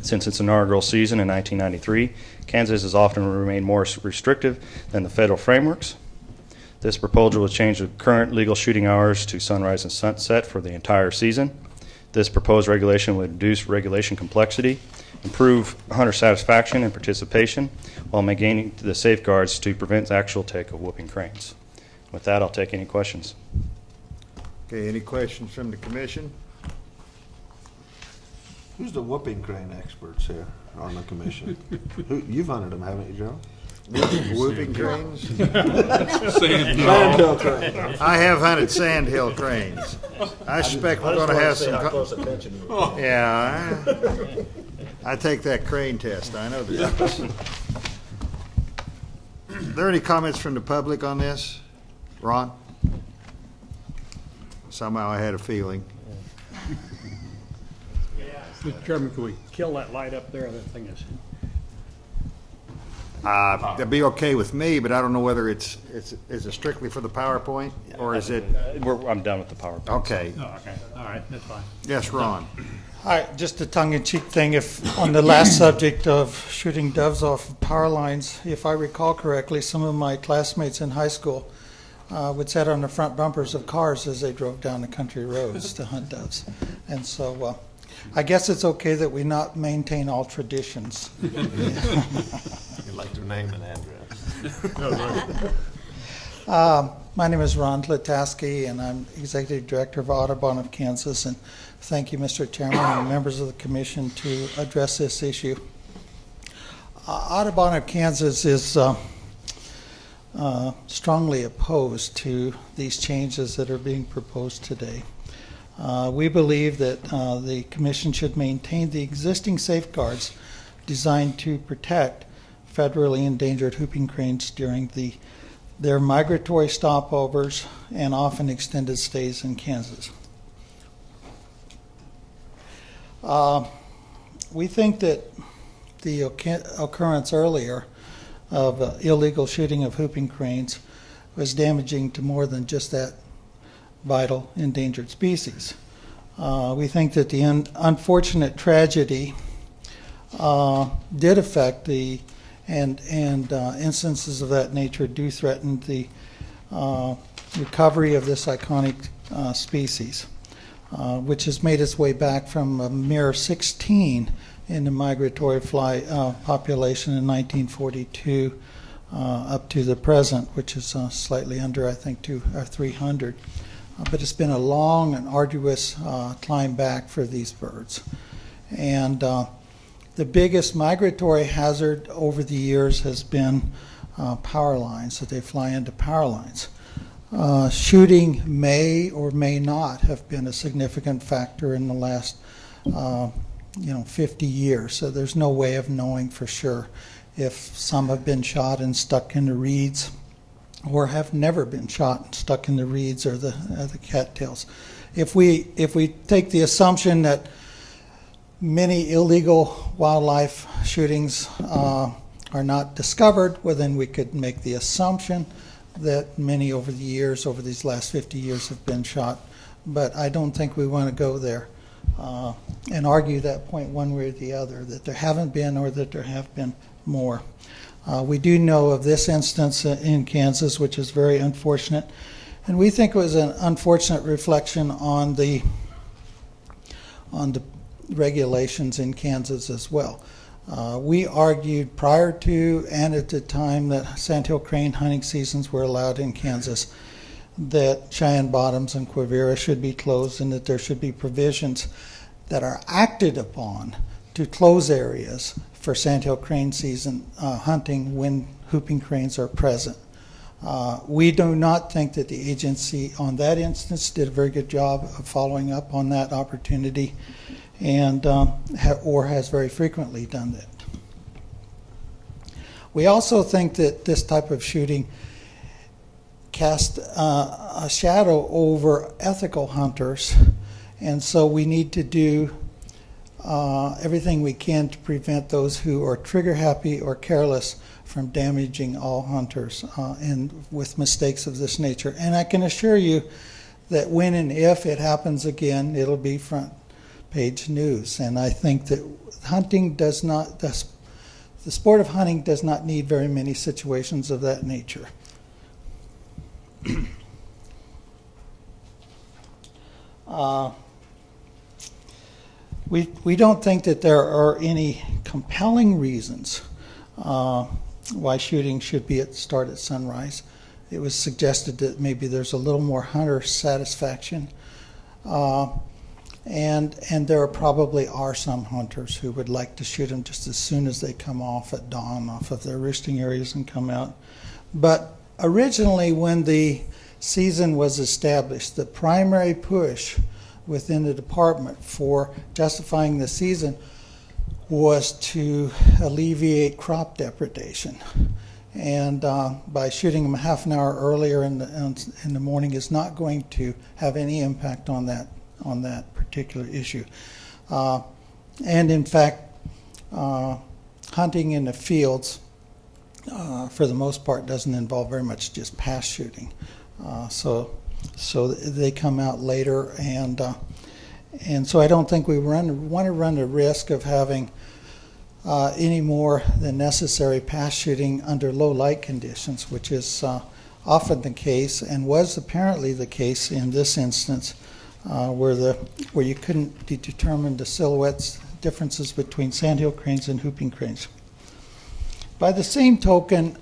Since its inaugural season in 1993, Kansas has often remained more restrictive than the federal frameworks. This proposal would change the current legal shooting hours to sunrise and sunset for the entire season. This proposed regulation would reduce regulation complexity, improve hunter satisfaction and participation, while maintaining the safeguards to prevent the actual take of whooping cranes. With that, I'll take any questions. Okay, any questions from the commission? Who's the whooping crane experts here on the commission? You've hunted them, haven't you, Joe? Whooping cranes? Sandhill crane. I have hunted sandhill cranes. I suspect we're going to have some. Yeah, I take that crane test. I know the difference. Are there any comments from the public on this? Ron? Somehow I had a feeling. Mr. Chairman, can we kill that light up there? That thing is. That'd be okay with me, but I don't know whether is it strictly for the PowerPoint or is it? I'm done with the PowerPoint. Okay. Oh, okay. All right, that's fine. Yes, Ron. Hi, just a tongue-in-cheek thing. If on the last subject of shooting doves off of power lines, if I recall correctly, some of my classmates in high school would sit on the front bumpers of cars as they drove down the country roads to hunt doves, and so. I guess it's okay that we not maintain all traditions. You'd like their name and address. My name is Ron Lataski, and I'm Executive Director of Audubon of Kansas. And thank you, Mr. Chairman, and members of the Commission to address this issue. Audubon of Kansas is strongly opposed to these changes that are being proposed today. We believe that the Commission should maintain the existing safeguards designed to protect federally endangered whooping cranes during their migratory stopovers and often extended stays in Kansas. We think that the occurrence earlier of illegal shooting of whooping cranes was damaging to more than just that vital endangered species. We think that the unfortunate tragedy did affect and instances of that nature do threaten the recovery of this iconic species, which has made its way back from a mere 16 in the migratory fly population in 1942 up to the present, which is slightly under, I think, 200 or 300. But it's been a long and arduous climb back for these birds. And the biggest migratory hazard over the years has been power lines, that they fly into power lines. Shooting may or may not have been a significant factor in the last 50 years. So there's no way of knowing for sure if some have been shot and stuck in the reeds or have never been shot and stuck in the reeds or the cattails. If we take the assumption that many illegal wildlife shootings are not discovered, well then we could make the assumption that many over the years, over these last 50 years, have been shot. But I don't think we want to go there and argue that point one way or the other, that there haven't been or that there have been more. We do know of this instance in Kansas, which is very unfortunate, and we think it was an unfortunate reflection on the regulations in Kansas as well. We argued prior to and at the time that sandhill crane hunting seasons were allowed in Kansas that Cheyenne Bottoms and Quivira should be closed and that there should be provisions that are acted upon to close areas for sandhill crane season hunting when whooping cranes are present. We do not think that the agency on that instance did a very good job of following up on that opportunity and or has very frequently done that. We also think that this type of shooting casts a shadow over ethical hunters, and so we need to do everything we can to prevent those who are trigger happy or careless from damaging all hunters and with mistakes of this nature. And I can assure you that when and if it happens again, it'll be front page news. And I think that hunting does not, the sport of hunting does not need very many situations of that nature. We don't think that there are any compelling reasons why shooting should start at sunrise. It was suggested that maybe there's a little more hunter satisfaction, and there probably are some hunters who would like to shoot them just as soon as they come off at dawn off of their roosting areas and come out. But originally, when the season was established, the primary push within the department for justifying the season was to alleviate crop depredation. And by shooting them half an hour earlier in the morning is not going to have any impact on that particular issue. And in fact, hunting in the fields, for the most part, doesn't involve very much just pass shooting. So they come out later, and so I don't think we want to run the risk of having any more than necessary pass shooting under low light conditions, which is often the case and was apparently the case in this instance, where you couldn't determine the silhouettes differences between sandhill cranes and whooping cranes. By the same token,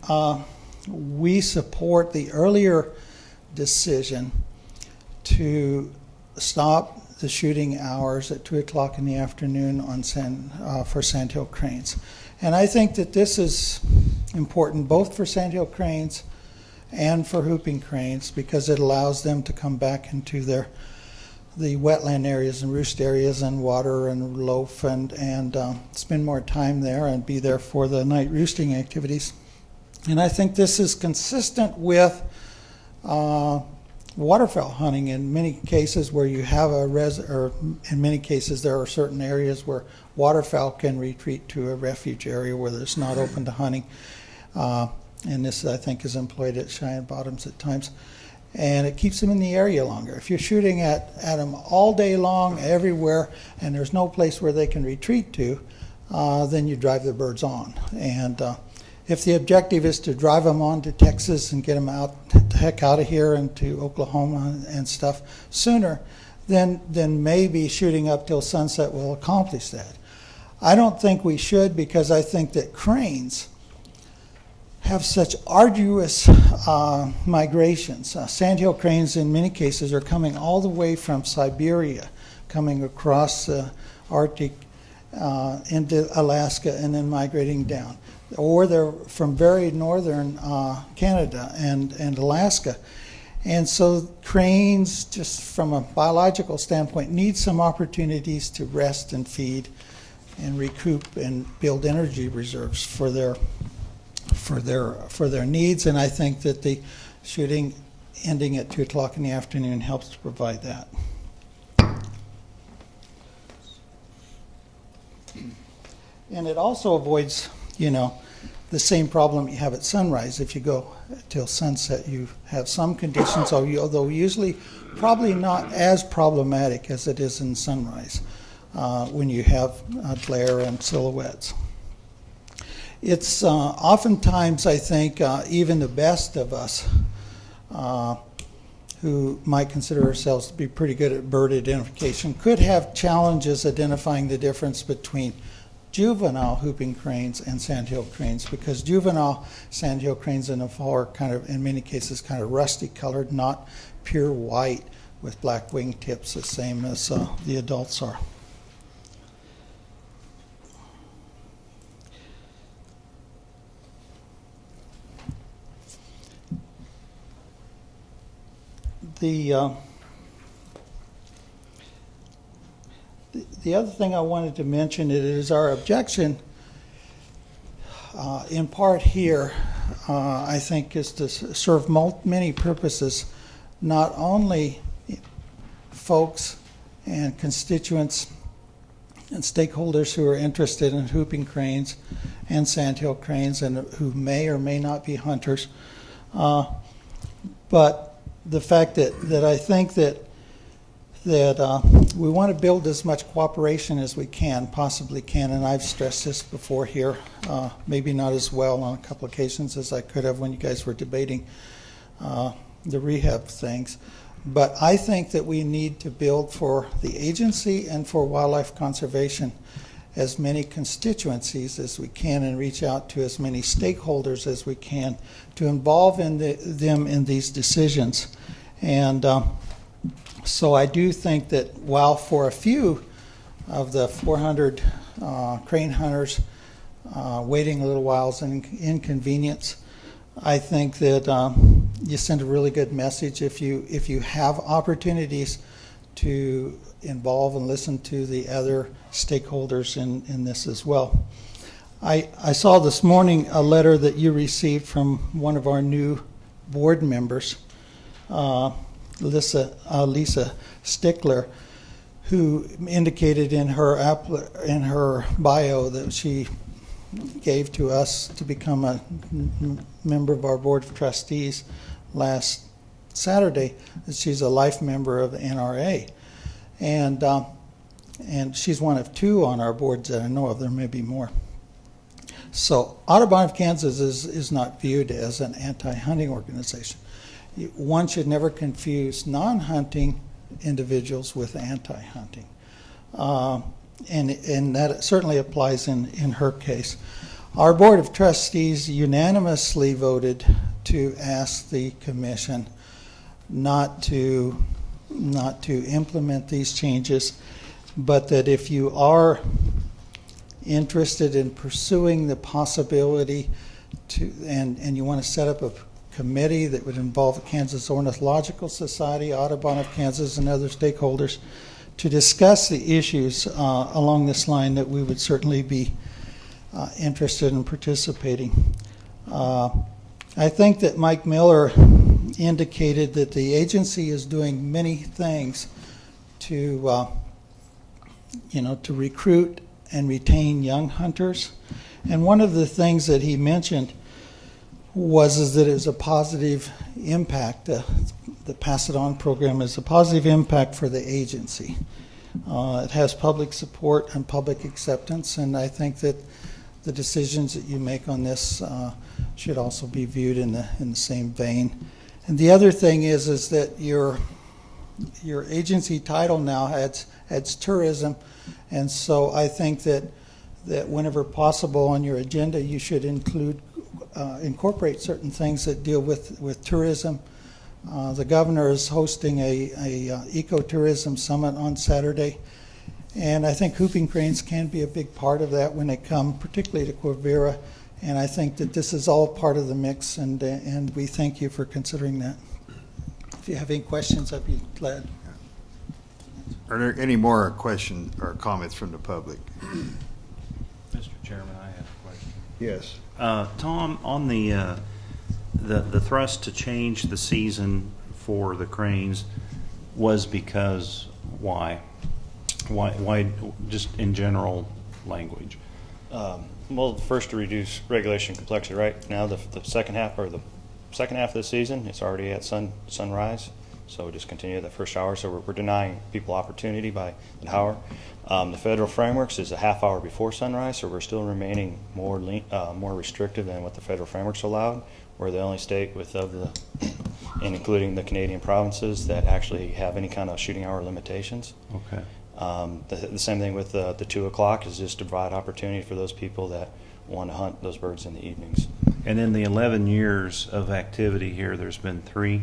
we support the earlier decision to stop the shooting hours at 2 o'clock in the afternoon on for sandhill cranes. And I think that this is important both for sandhill cranes and for whooping cranes, because it allows them to come back into the wetland areas and roost areas and water and loaf and spend more time there and be there for the night roosting activities. And I think this is consistent with waterfowl hunting in many cases, where you have or in many cases there are certain areas where waterfowl can retreat to a refuge area where it's not open to hunting. And this, I think, is employed at Cheyenne Bottoms at times. And it keeps them in the area longer. If you're shooting at them all day long, everywhere, and there's no place where they can retreat to, then you drive the birds on. And if the objective is to drive them on to Texas and get them out, the heck out of here and to Oklahoma and stuff sooner, then maybe shooting up till sunset will accomplish that. I don't think we should, because I think that cranes have such arduous migrations. Sandhill cranes in many cases are coming all the way from Siberia, coming across the Arctic into Alaska and then migrating down. Or they're from very northern Canada and Alaska. And so cranes, just from a biological standpoint, need some opportunities to rest and feed and recoup and build energy reserves for their needs. And I think that the shooting ending at 2 o'clock in the afternoon helps to provide that. And it also avoids, the same problem you have at sunrise. If you go till sunset, you have some conditions, although usually probably not as problematic as it is in sunrise when you have glare and silhouettes. It's oftentimes, I think, even the best of us who might consider ourselves to be pretty good at bird identification could have challenges identifying the difference between juvenile whooping cranes and sandhill cranes, because juvenile sandhill cranes in the fall are kind of, in many cases, kind of rusty colored, not pure white with black wing tips, the same as the adults are. The other thing I wanted to mention is our objection, in part here, I think, is to serve many purposes, not only folks and constituents and stakeholders who are interested in whooping cranes and sandhill cranes and who may or may not be hunters. But the fact that I think that we want to build as much cooperation as we possibly can, and I've stressed this before here, maybe not as well on a couple occasions as I could have when you guys were debating the rehab things. But I think that we need to build for the agency and for wildlife conservation as many constituencies as we can and reach out to as many stakeholders as we can to involve them in these decisions. And so I do think that while for a few of the 400 crane hunters waiting a little while is an inconvenience, I think that you send a really good message if you have opportunities to involve and listen to the other stakeholders in this as well. I saw this morning a letter that you received from one of our new board members, Lisa Stickler, who indicated in her bio that she gave to us to become a member of our board of trustees last Saturday, that she's a life member of the NRA. And she's one of two on our boards that I know of. There may be more. So Audubon of Kansas is not viewed as an anti-hunting organization. One should never confuse non-hunting individuals with anti-hunting. And that certainly applies in her case. Our Board of Trustees unanimously voted to ask the Commission not to implement these changes, but that if you are interested in pursuing the possibility and you want to set up a committee that would involve the Kansas Ornithological Society, Audubon of Kansas, and other stakeholders to discuss the issues along this line, that we would certainly be interested in participating. I think that Mike Miller indicated that the agency is doing many things to recruit and retain young hunters. And one of the things that he mentioned was that it was a positive impact. The Pass It On program is a positive impact for the agency. It has public support and public acceptance, and I think that the decisions that you make on this should also be viewed in the same vein. And the other thing is that your agency title now adds tourism, and so I think that whenever possible on your agenda you should incorporate certain things that deal with tourism. The governor is hosting a ecotourism summit on Saturday, and I think whooping cranes can be a big part of that when they come, particularly to Quivira. And I think that this is all part of the mix, and we thank you for considering that. If you have any questions, I'd be glad. Are there any more questions or comments from the public? Mr. Chairman, I have a question. Yes. Tom, on the thrust to change the season for the cranes was because why? Why just in general language? Well, first, to reduce regulation complexity. Right now, the second half of the season, it's already at sunrise. So we just continue that first hour. So we're denying people opportunity by an hour. The federal frameworks is a half hour before sunrise, so we're still remaining more restrictive than what the federal frameworks allowed. We're the only state and including the Canadian provinces, that actually have any kind of shooting hour limitations. Okay. The same thing with the 2 o'clock is just to provide opportunity for those people that want to hunt those birds in the evenings. And in the 11 years of activity here, there's been two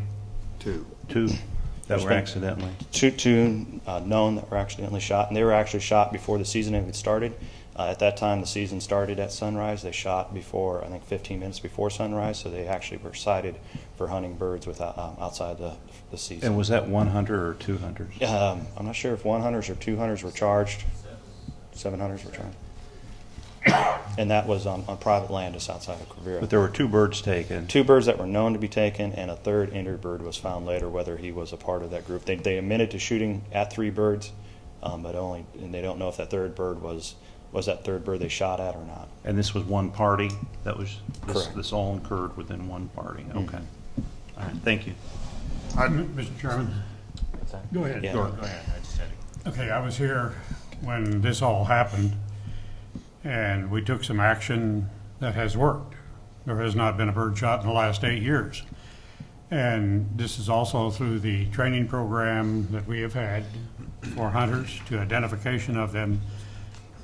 that were accidentally. Two known that were accidentally shot, and they were actually shot before the season even started. At that time, the season started at sunrise. They shot before, I think, 15 minutes before sunrise, so they actually were cited for hunting birds outside the season. And was that one hunter or two hunters? I'm not sure if one hunters or two hunters were charged. 7 hunters were charged. And that was on private land just outside of Quivira. But there were 2 birds taken. 2 birds that were known to be taken, and a third injured bird was found later, whether he was a part of that group. They admitted to shooting at 3 birds, but only, and they don't know if that third bird was that third bird they shot at or not. And this was one party? That was, Correct. this all occurred within one party? Okay. All right, thank you. Mr. Chairman? Go ahead. Yeah. Go ahead, I just had to. Okay, I was here when this all happened, and we took some action that has worked. There has not been a bird shot in the last 8 years. And this is also through the training program that we have had for hunters to identification of them.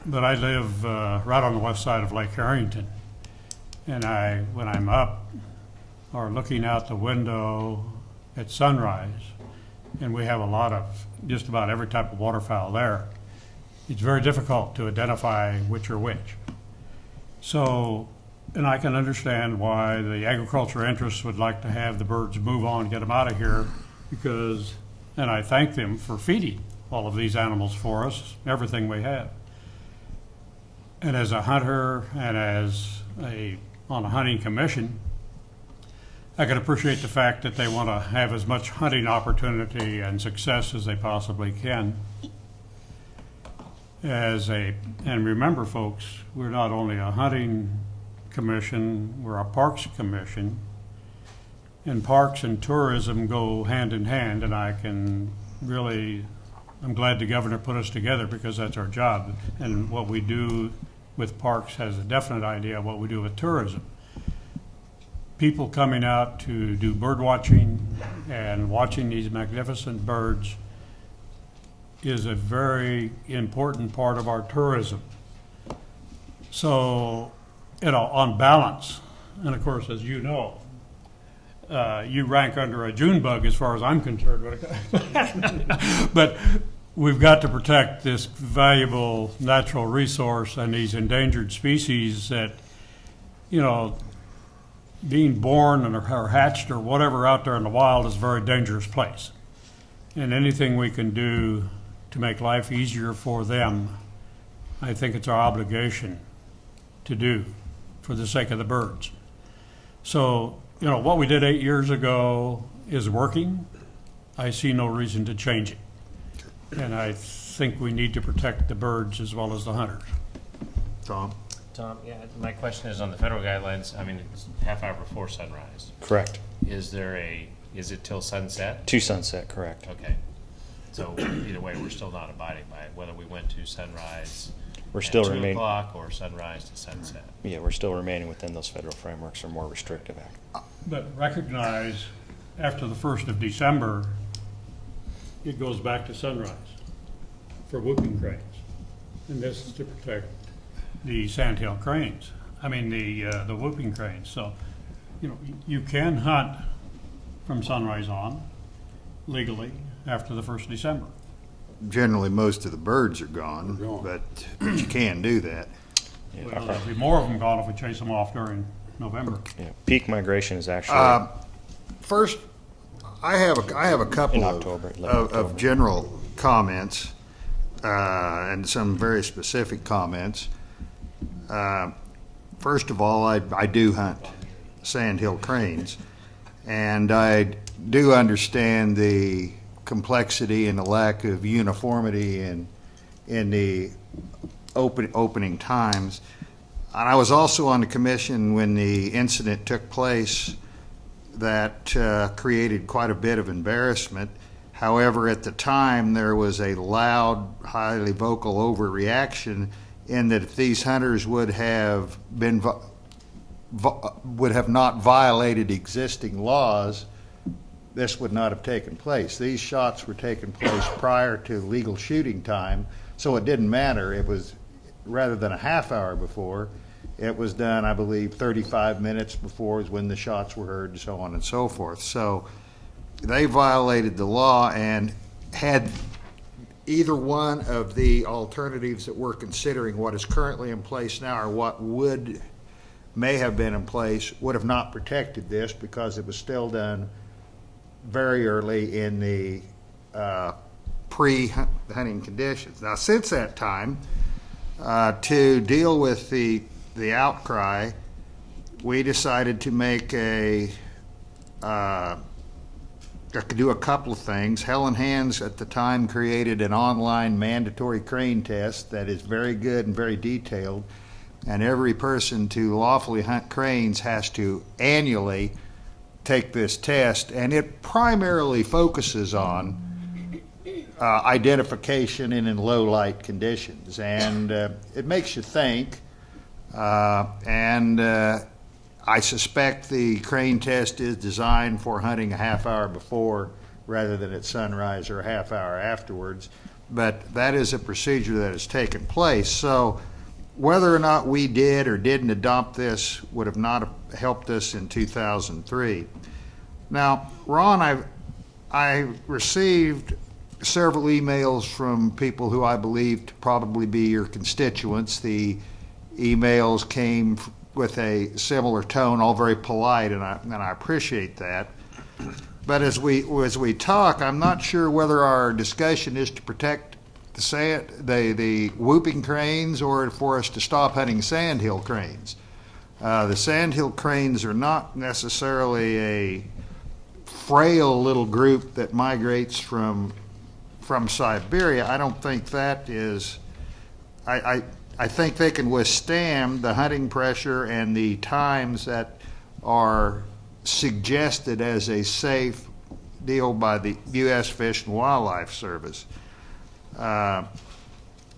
But I live right on the west side of Lake Harrington. And when I'm up or looking out the window at sunrise, and we have a lot of just about every type of waterfowl there, it's very difficult to identify which are which. So, and I can understand why the agriculture interests would like to have the birds move on, get them out of here, because, and I thank them for feeding all of these animals for us, everything we have. And as a hunter and on a hunting commission, I can appreciate the fact that they want to have as much hunting opportunity and success as they possibly can. And remember, folks, we're not only a hunting commission, we're a parks commission. And parks and tourism go hand in hand, and I'm glad the governor put us together because that's our job. And what we do with parks has a definite idea of what we do with tourism. People coming out to do bird watching and watching these magnificent birds is a very important part of our tourism. So, on balance, and of course, as you know, you rank under a June bug as far as I'm concerned. But we've got to protect this valuable natural resource and these endangered species that, being born or hatched or whatever out there in the wild is a very dangerous place. And anything we can do to make life easier for them, I think it's our obligation to do for the sake of the birds. So, what we did 8 years ago is working. I see no reason to change it. And I think we need to protect the birds as well as the hunters. Tom? Tom, yeah, my question is on the federal guidelines. I mean, it's half hour before sunrise. Correct. Is it till sunset? To sunset, correct. Okay. So either way, we're still not abiding by it, whether we went to sunrise We're still at 2 remaining. o'clock or sunrise to sunset. Yeah, we're still remaining within those federal frameworks or more restrictive act. But recognize, after the 1st of December, it goes back to sunrise for whooping cranes. And this is to protect the sandhill cranes. I mean, the whooping cranes. So, you can hunt from sunrise on legally after the 1st of December. Generally, most of the birds are gone, but you can do that. Well, there'll be more of them gone if we chase them off during November. Yeah, peak migration is actually First, I have a couple In October, late October. of general comments and some very specific comments. First of all, I do hunt sandhill cranes, and I do understand the complexity and the lack of uniformity in the opening times. And I was also on the commission when the incident took place that created quite a bit of embarrassment. However, at the time, there was a loud, highly vocal overreaction in that if these hunters would have not violated existing laws, this would not have taken place. These shots were taking place prior to legal shooting time, so it didn't matter. It was, rather than a half hour before, it was done, I believe, 35 minutes before is when the shots were heard, and so on and so forth. So they violated the law, and had either one of the alternatives that we're considering, what is currently in place now or what may have been in place, would have not protected this because it was still done very early in the pre-hunting conditions. Now, since that time, to deal with the outcry, we decided to make a could do a couple of things. Helen Hands at the time created an online mandatory crane test that is very good and very detailed, and every person to lawfully hunt cranes has to annually take this test, and it primarily focuses on identification in low light conditions, and it makes you think, and I suspect the crane test is designed for hunting a half hour before rather than at sunrise or a half hour afterwards, but that is a procedure that has taken place. So whether or not we did or didn't adopt this would have not helped us in 2003. Now, Ron, I received several emails from people who I believe to probably be your constituents. The emails came with a similar tone, all very polite, and I appreciate that. But as we talk, I'm not sure whether our discussion is to protect the whooping cranes or for us to stop hunting sandhill cranes. The sandhill cranes are not necessarily a frail little group that migrates from Siberia. I don't think that is. I think they can withstand the hunting pressure and the times that are suggested as a safe deal by the U.S. Fish and Wildlife Service. And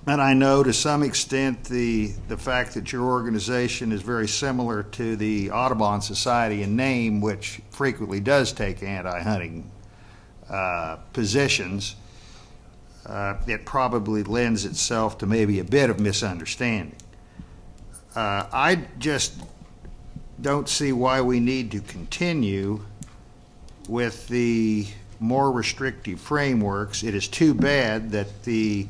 I know to some extent the fact that your organization is very similar to the Audubon Society in name, which frequently does take anti-hunting positions, it probably lends itself to maybe a bit of misunderstanding. I just don't see why we need to continue with the more restrictive frameworks. It is too bad that the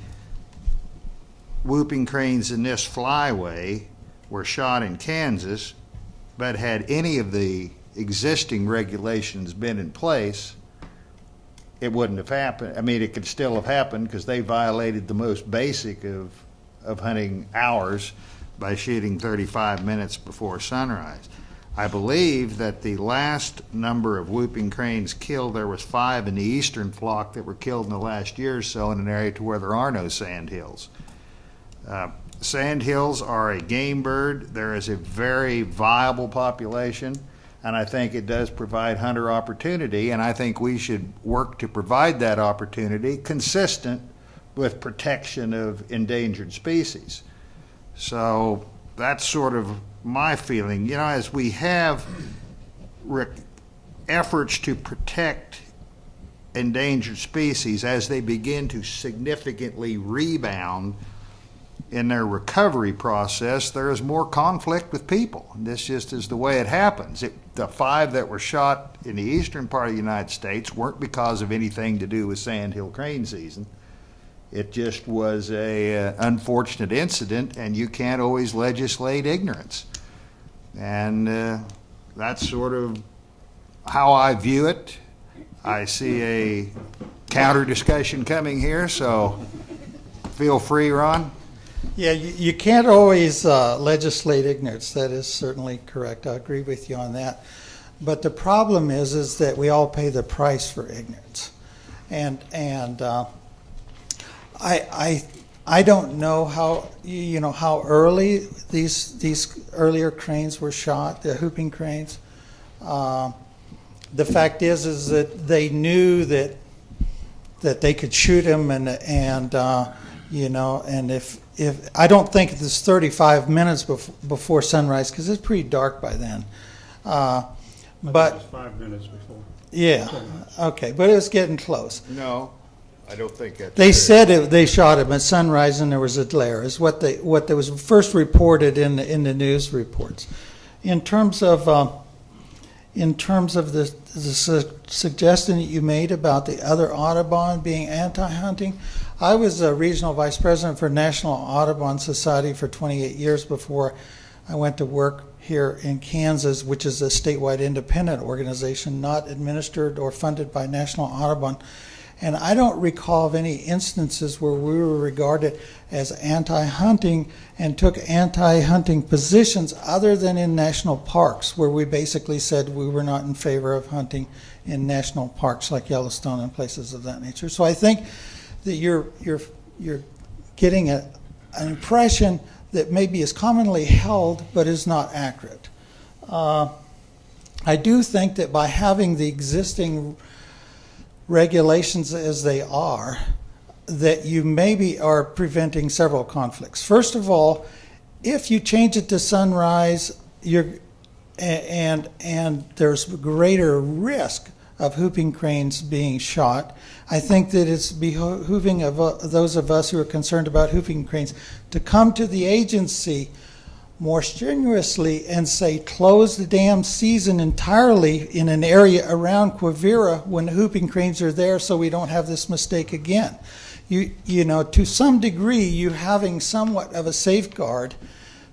whooping cranes in this flyway were shot in Kansas, but had any of the existing regulations been in place, it wouldn't have happened. I mean, it could still have happened because they violated the most basic of hunting hours by shooting 35 minutes before sunrise. I believe that the last number of whooping cranes killed, there was 5 in the eastern flock that were killed in the last year or so in an area to where there are no sandhills. Sandhills are a game bird. There is a very viable population, and I think it does provide hunter opportunity, and I think we should work to provide that opportunity consistent with protection of endangered species. So that's sort of my feeling. You know, as we have efforts to protect endangered species, as they begin to significantly rebound in their recovery process, there is more conflict with people. This just is the way it happens. The 5 that were shot in the eastern part of the United States weren't because of anything to do with sandhill crane season. It just was a unfortunate incident, and you can't always legislate ignorance. And that's sort of how I view it. I see a counter discussion coming here, so feel free, Ron. Yeah, you can't always legislate ignorance. That is certainly correct. I agree with you on that. But the problem is that we all pay the price for ignorance, and I don't know how early these earlier cranes were shot, the whooping cranes. The fact is that they knew that they could shoot them, and if I don't think it's 35 minutes before sunrise, because it's pretty dark by then. But it was 5 minutes before. Yeah, okay, but it was getting close. No, I don't think that's They true. said they shot him at sunrise, and there was a glare. Is what was first reported in the news reports. In terms of the suggestion that you made about the other Audubon being anti-hunting, I was a regional vice president for National Audubon Society for 28 years before I went to work here in Kansas, which is a statewide independent organization not administered or funded by National Audubon. And I don't recall of any instances where we were regarded as anti-hunting and took anti-hunting positions other than in national parks, where we basically said we were not in favor of hunting in national parks like Yellowstone and places of that nature. So I think that you're getting an impression that maybe is commonly held but is not accurate. I do think that by having the existing regulations as they are, that you maybe are preventing several conflicts. First of all, if you change it to sunrise, and there's greater risk of whooping cranes being shot, I think that it's behooving of those of us who are concerned about whooping cranes to come to the agency more strenuously and say, close the damn season entirely in an area around Quivira when whooping cranes are there, so we don't have this mistake again. You know, to some degree, you having somewhat of a safeguard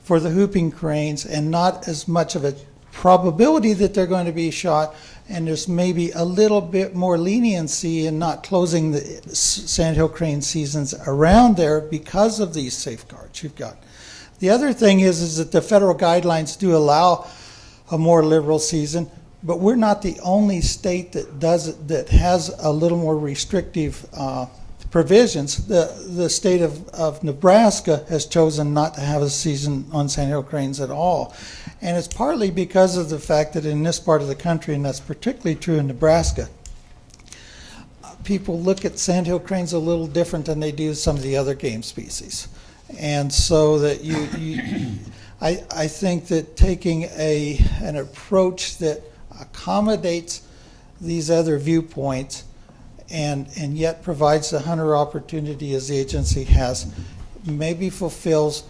for the whooping cranes and not as much of a probability that they're going to be shot, and there's maybe a little bit more leniency in not closing the sandhill crane seasons around there because of these safeguards you've got. The other thing is that the federal guidelines do allow a more liberal season, but we're not the only state that does it, that has a little more restrictive provisions. The state of Nebraska has chosen not to have a season on sandhill cranes at all. And it's partly because of the fact that in this part of the country, and that's particularly true in Nebraska, people look at sandhill cranes a little different than they do some of the other game species. And so that I think that taking an approach that accommodates these other viewpoints and yet provides the hunter opportunity as the agency has, maybe fulfills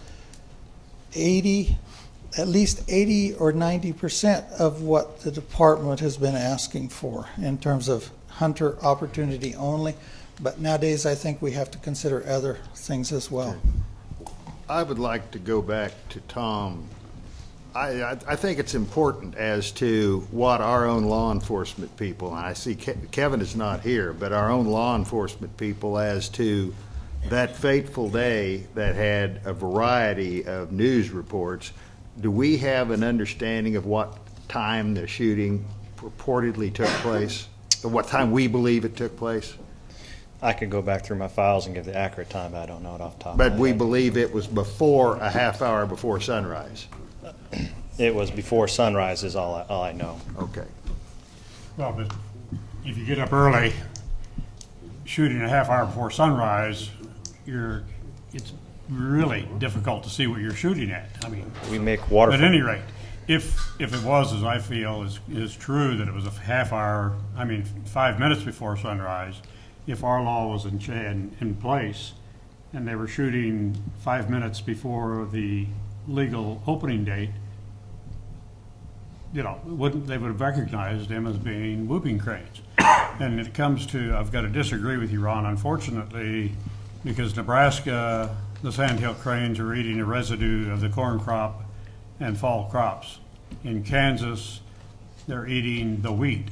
at least 80 or 90% of what the department has been asking for in terms of hunter opportunity only. But nowadays I think we have to consider other things as well. I would like to go back to Tom. I think it's important as to what our own law enforcement people, and I see Kevin is not here, but our own law enforcement people, as to that fateful day that had a variety of news reports. Do we have an understanding of what time the shooting purportedly took place, or what time we believe it took place? I could go back through my files and give the accurate time, but I don't know it off the top of my head. But we believe it was before, a half hour before sunrise. It was before sunrise is all I know. Okay. Well, but if you get up early, shooting a half hour before sunrise, it's really difficult to see what you're shooting at. I mean, we make water. At any rate, if it was, as I feel is true, that it was a half hour, 5 minutes before sunrise, if our law was in place and they were shooting 5 minutes before the legal opening date, they would have recognized them as being whooping cranes. And it comes to, I've got to disagree with you, Ron, unfortunately, because Nebraska, the sandhill cranes are eating the residue of the corn crop and fall crops. In Kansas, they're eating the wheat.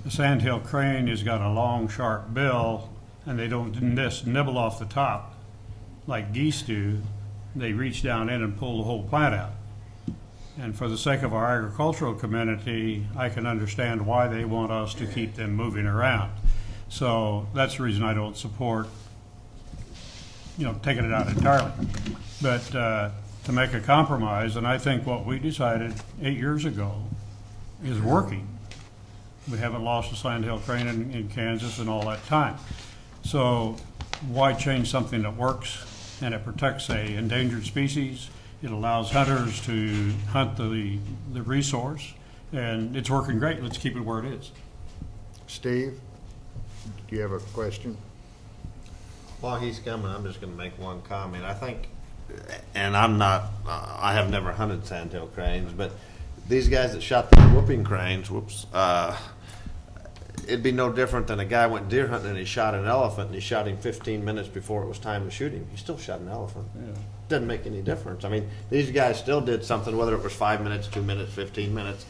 The sandhill crane has got a long, sharp bill, and they don't just nibble off the top like geese do. They reach down in and pull the whole plant out. And for the sake of our agricultural community, I can understand why they want us to keep them moving around. So that's the reason I don't support, taking it out entirely. But to make a compromise, and I think what we decided 8 years ago is working. We haven't lost a sandhill crane in Kansas in all that time. So why change something that works and it protects a endangered species? It allows hunters to hunt the resource, and it's working great. Let's keep it where it is. Steve, do you have a question? While he's coming, I'm just going to make one comment. I think, and I have never hunted sandhill cranes, but these guys that shot the whooping cranes, it'd be no different than a guy went deer hunting and he shot an elephant and he shot him 15 minutes before it was time to shoot him. He still shot an elephant. Yeah. Doesn't make any difference. These guys still did something, whether it was 5 minutes, 2 minutes, 15 minutes.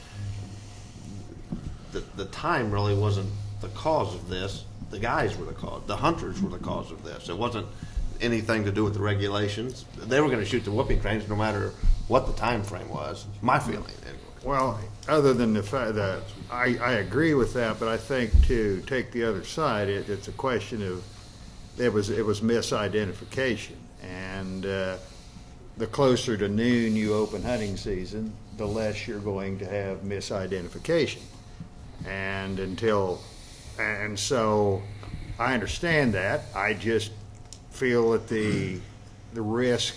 The time really wasn't the cause of this. the guys were the cause, the hunters were the cause of this. It wasn't anything to do with the regulations. They were gonna shoot the whooping cranes no matter what the time frame was, my feeling anyway. Well, other than the fact that I agree with that, but I think to take the other side, it's a question of it was misidentification, and the closer to noon you open hunting season, the less you're going to have misidentification, and so I understand that. I just feel that the risk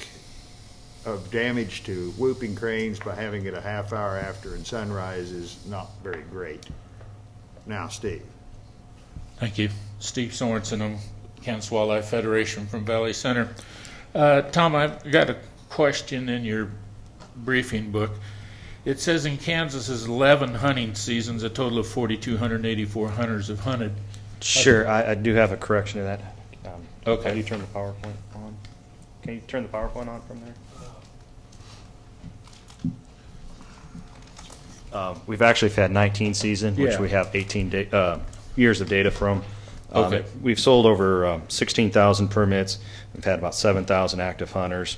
of damage to whooping cranes by having it a half hour after and sunrise is not very great. Now, Steve. Thank you. Steve Sorensen, I'm Kansas Wildlife Federation from Valley Center. Tom, I've got a question in your briefing book. It says in Kansas's 11 hunting seasons, a total of 4,284 hunters have hunted. Sure, I do have a correction to that. Okay. Can you turn the PowerPoint on? Can you turn the PowerPoint on from there? We've actually had 19 seasons, which we have 18 years of data from. Okay. We've sold over 16,000 permits. We've had about 7,000 active hunters.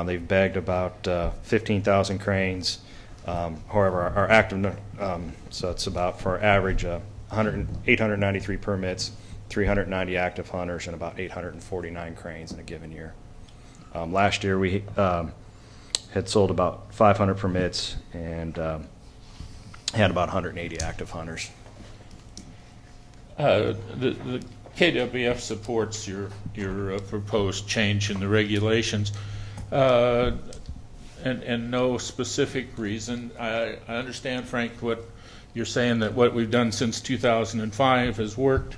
They've bagged about 15,000 cranes. However, our active, so it's about, for our average, 893 permits, 390 active hunters, and about 849 cranes in a given year. Last year we had sold about 500 permits and had about 180 active hunters. The KWF supports your proposed change in the regulations, and no specific reason. I understand, Frank, what you're saying, that what we've done since 2005 has worked,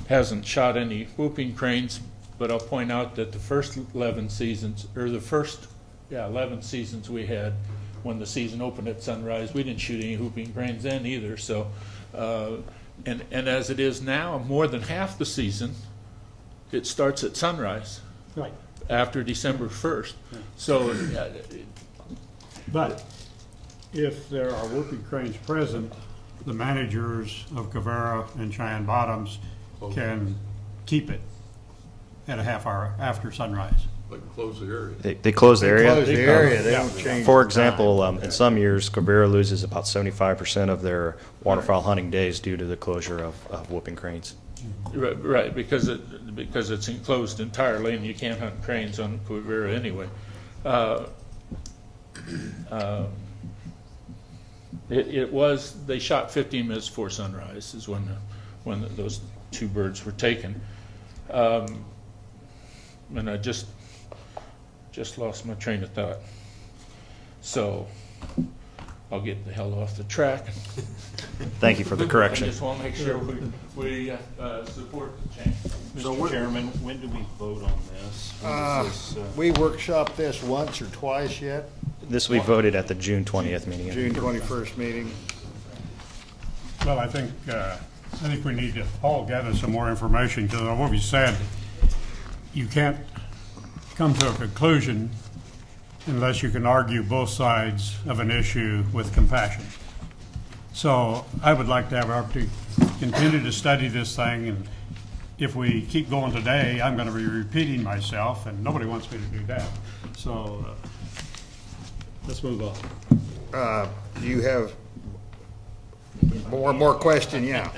hasn't shot any whooping cranes, but I'll point out that the first 11 seasons, or the first 11 seasons we had when the season opened at sunrise, we didn't shoot any whooping cranes then either. So, and as it is now, more than half the season, it starts at sunrise. Right. After December 1st. So, But if there are whooping cranes present, the managers of Quivira and Cheyenne Bottoms can keep it at a half hour after sunrise. They can close the area. They close the area. Close the area. They don't change. For the example, time. in some years, Quivira loses about 75% of their waterfowl hunting days due to the closure of whooping cranes. right, because it's enclosed entirely, and you can't hunt cranes on Quivira anyway. They shot 15 minutes before sunrise is when those two birds were taken, and I just lost my train of thought. So I'll get the hell off the track. Thank you for the correction. I just want to make sure we support the change. Mr. Chairman, when do we vote on this? When does this, We workshopped this once or twice yet. This will be voted at the June 20th meeting. June 21st meeting. Well, I think we need to all gather some more information, because what we said, you can't come to a conclusion unless you can argue both sides of an issue with compassion. So I would like to have an opportunity to continue to study this thing, and if we keep going today, I'm going to be repeating myself, and nobody wants me to do that. So let's move on. Do you have more question? Yeah.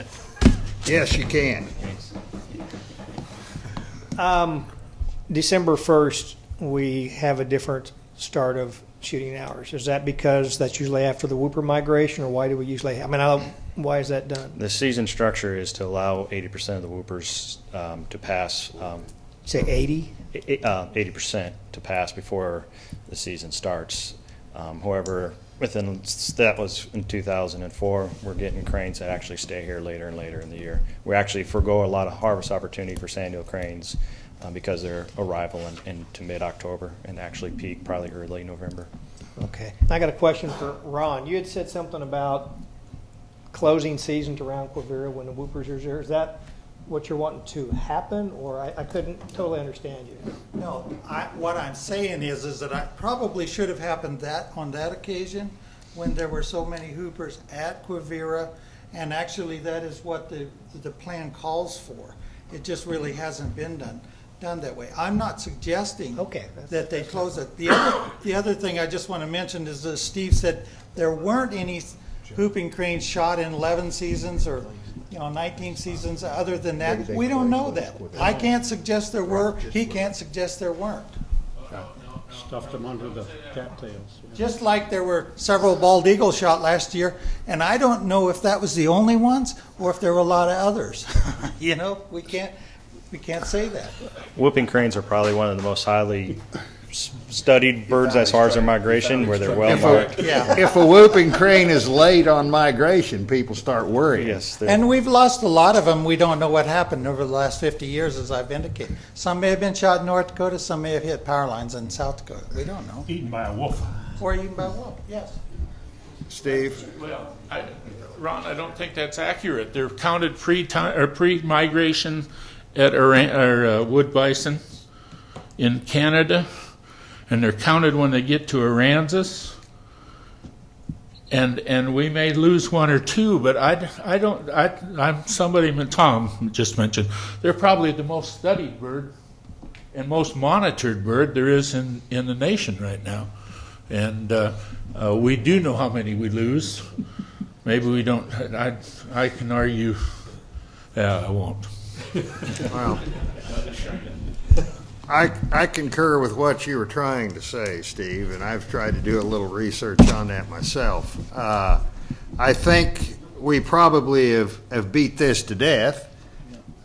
Yes, you can. December 1st, we have a different start of shooting hours. Is that because that's usually after the whooper migration, or why do we usually, why is that done? The season structure is to allow 80% of the whoopers to pass. Say 80? 80% to pass before the season starts. However, that was in 2004. We're getting cranes that actually stay here later and later in the year. We actually forego a lot of harvest opportunity for sandhill cranes because their arrival into mid-October and actually peak probably early November. Okay. I got a question for Ron. You had said something about closing season around Quivira when the whoopers are there. Is that what you're wanting to happen, or I couldn't totally understand you? No, what I'm saying is that I probably should have happened on that occasion when there were so many hoopers at Quivira And actually, that is what the plan calls for. It just really hasn't been done that way. I'm not suggesting that they close it. The other thing I just want to mention is, as Steve said, there weren't any whooping cranes shot in 11 seasons or 19 seasons. Other than that, we don't know that. I can't suggest there were. He can't suggest there weren't. Stuffed them under the cattails. Just like there were several bald eagles shot last year, and I don't know if that was the only ones or if there were a lot of others. We can't say that. Whooping cranes are probably one of the most highly studied birds as far as their migration, where they're well marked. If a whooping crane is late on migration, people start worrying. Yes, and we've lost a lot of them. We don't know what happened over the last 50 years, as I've indicated. Some may have been shot in North Dakota, some may have hit power lines in South Dakota. We don't know. Eaten by a wolf. Or eaten by a wolf, yes. Steve? Well, Ron, I don't think that's accurate. They're counted pre-migration at our wood bison in Canada, and they're counted when they get to Aransas. And we may lose one or two, but I'm somebody, Tom just mentioned, they're probably the most studied bird and most monitored bird there is in the nation right now. And we do know how many we lose. Maybe we don't. I can argue. I won't. Well, I concur with what you were trying to say, Steve, and I've tried to do a little research on that myself. I think we probably have beat this to death.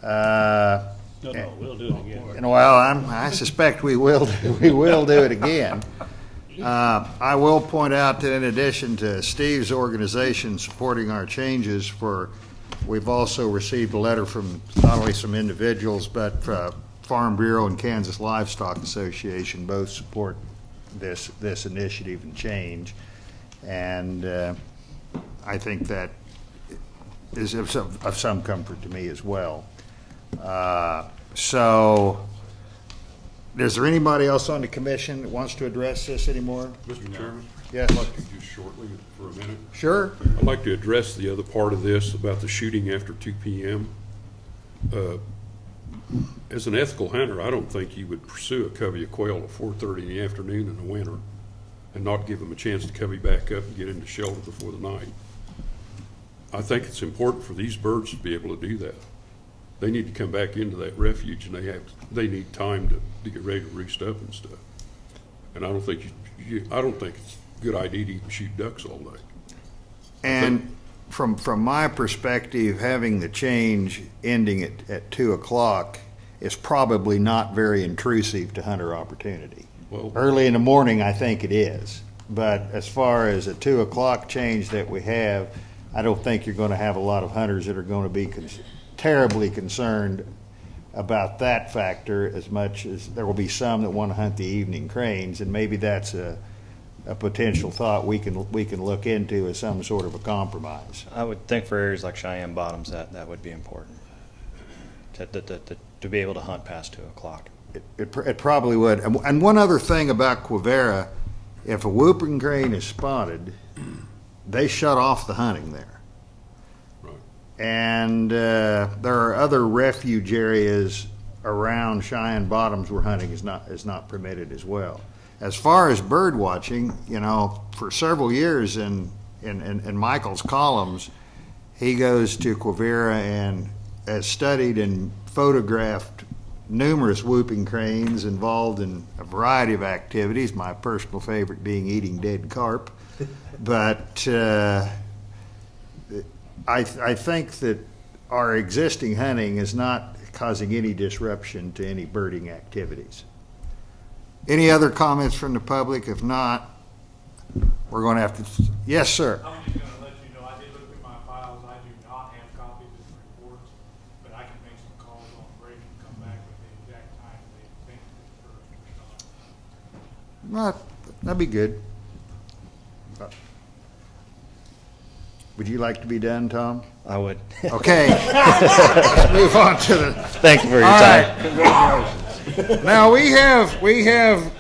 No, we'll do it again. Well, I suspect we will do it again. I will point out that in addition to Steve's organization supporting our changes, we've also received a letter from not only some individuals, but Farm Bureau and Kansas Livestock Association both support this initiative and change. And I think that is of some comfort to me as well. So, is there anybody else on the commission that wants to address this anymore? Mr. Chairman? Yes. I'd like to just shortly, for a minute. Sure. I'd like to address the other part of this about the shooting after 2 p.m. As an ethical hunter, I don't think you would pursue a covey of quail at 4:30 in the afternoon in the winter and not give them a chance to covey back up and get into shelter before the night. I think it's important for these birds to be able to do that. They need to come back into that refuge, and they need time to get ready to roost up and stuff. And I don't think it's a good idea to even shoot ducks all day. And from my perspective, having the change ending at 2 o'clock is probably not very intrusive to hunter opportunity. Well, early in the morning, I think it is. But as far as a 2 o'clock change that we have, I don't think you're going to have a lot of hunters that are going to be terribly concerned about that factor, as much as there will be some that want to hunt the evening cranes, and maybe that's a potential thought we can look into as some sort of a compromise. I would think for areas like Cheyenne Bottoms that would be important to be able to hunt past 2 o'clock. It probably would. And one other thing about Quivira, if a whooping crane is spotted, they shut off the hunting there. And there are other refuge areas around Cheyenne Bottoms where hunting is not permitted as well. As far as bird watching, for several years in Michael's columns, he goes to Quivira and has studied and photographed numerous whooping cranes involved in a variety of activities, my personal favorite being eating dead carp. But I think that our existing hunting is not causing any disruption to any birding activities. Any other comments from the public? If not, we're going to have to. Yes, sir. I'm just going to let you know, I did look at my files. I do not have copies of the reports, but I can make some calls on break and come back with the exact time they think the birds were shot. That'd be good. Would you like to be done, Tom? I would. Okay. Let's move on to the. Thank you for your time. Congratulations. Now we have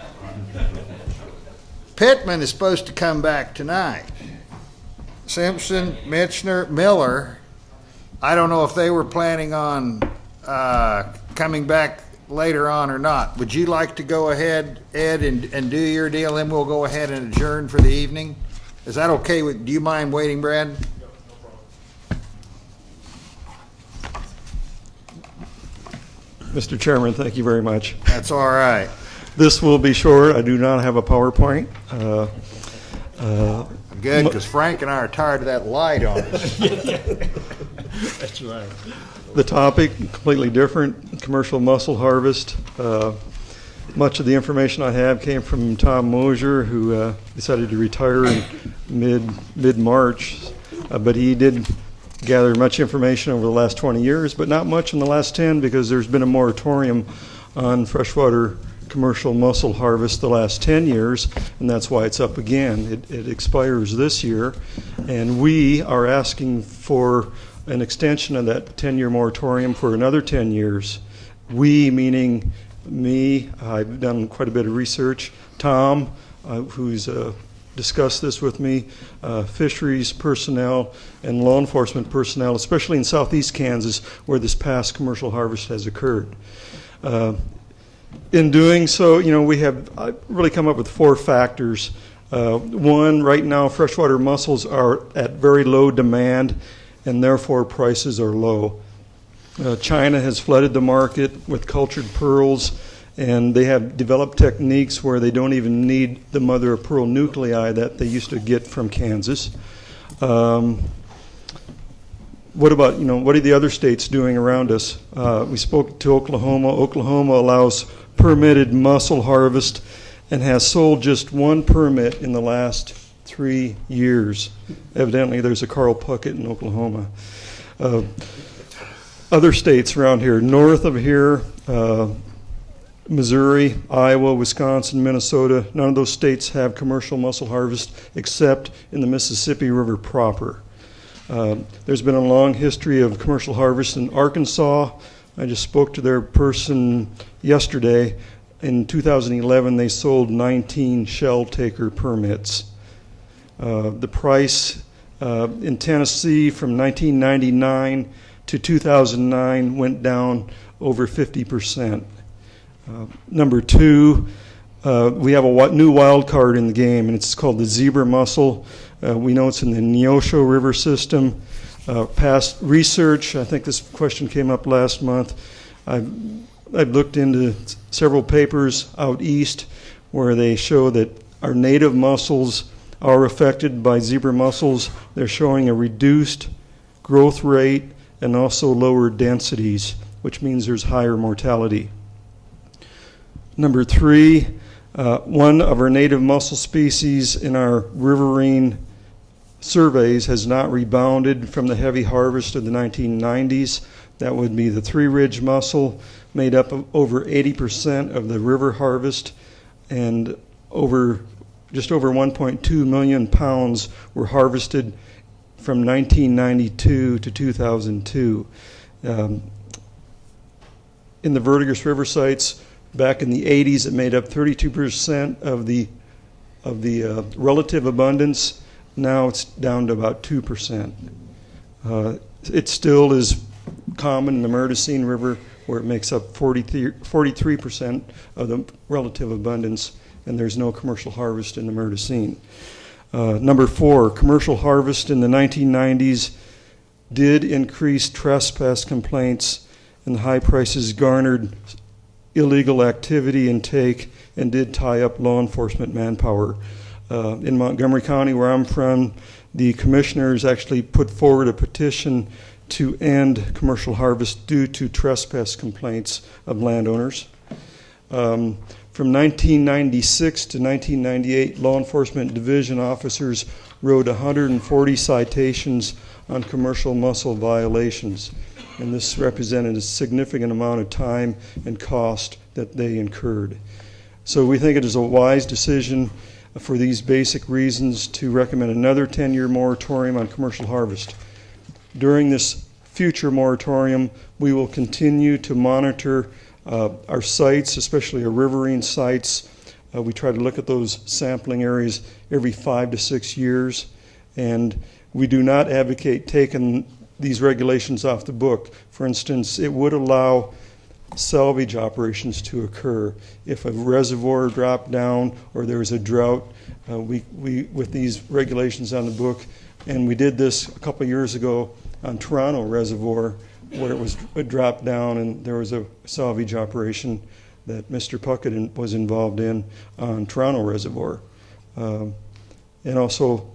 Pittman is supposed to come back tonight. Simpson, Mitchner, Miller, I don't know if they were planning on coming back later on or not. Would you like to go ahead, Ed, and do your deal, then we'll go ahead and adjourn for the evening? Is that okay with, do you mind waiting, Brad? Mr. Chairman, thank you very much. That's all right. This will be short. I do not have a PowerPoint. Good, because Frank and I are tired of that light on us. That's right. The topic, completely different, commercial mussel harvest. Much of the information I have came from Tom Mosier, who decided to retire in mid-March, but he did gather much information over the last 20 years, but not much in the last 10 because there's been a moratorium on freshwater commercial mussel harvest the last 10 years, and that's why it's up again. It expires this year, and we are asking for an extension of that 10-year moratorium for another 10 years. We, meaning me, I've done quite a bit of research, Tom, who's discussed this with me, fisheries personnel and law enforcement personnel, especially in southeast Kansas where this past commercial harvest has occurred. In doing so, I've really come up with 4 factors. One, right now freshwater mussels are at very low demand and therefore prices are low. China has flooded the market with cultured pearls, and they have developed techniques where they don't even need the mother of pearl nuclei that they used to get from Kansas. What about, what are the other states doing around us? We spoke to Oklahoma. Oklahoma allows permitted mussel harvest and has sold just 1 permit in the last 3 years. Evidently, there's a Carl Puckett in Oklahoma. Other states around here, north of here, Missouri, Iowa, Wisconsin, Minnesota, none of those states have commercial mussel harvest except in the Mississippi River proper. There's been a long history of commercial harvest in Arkansas. I just spoke to their person yesterday. In 2011, they sold 19 shell taker permits. The price in Tennessee from 1999 to 2009 went down over 50%. Number 2, we have a new wild card in the game, and it's called the zebra mussel. We know it's in the Neosho River system. Past research, I think this question came up last month. I've looked into several papers out east where they show that our native mussels are affected by zebra mussels. They're showing a reduced growth rate and also lower densities, which means there's higher mortality. Number 3, one of our native mussel species in our riverine surveys has not rebounded from the heavy harvest of the 1990s. That would be the three-ridge mussel, made up of over 80% of the river harvest, and just over 1.2 million pounds were harvested from 1992 to 2002. In the Verdigris River sites, back in the 80s, it made up 32% of the relative abundance. Now it's down to about 2%. It still is common in the Murtisine River, where it makes up 43% of the relative abundance, and there's no commercial harvest in the Murtisine. Number 4, commercial harvest in the 1990s did increase trespass complaints, and the high prices garnered illegal activity intake and did tie up law enforcement manpower. In Montgomery County, where I'm from, the commissioners actually put forward a petition to end commercial harvest due to trespass complaints of landowners. From 1996 to 1998, law enforcement division officers wrote 140 citations on commercial mussel violations, and this represented a significant amount of time and cost that they incurred. So we think it is a wise decision for these basic reasons to recommend another 10-year moratorium on commercial harvest. During this future moratorium, we will continue to monitor our sites, especially our riverine sites. We try to look at those sampling areas every 5 to 6 years. And we do not advocate taking these regulations off the book. For instance, it would allow salvage operations to occur. If a reservoir dropped down or there was a drought, we with these regulations on the book, and we did this a couple of years ago on Toronto Reservoir, where it dropped down and there was a salvage operation that Mr. Puckett was involved in on Toronto Reservoir. And also,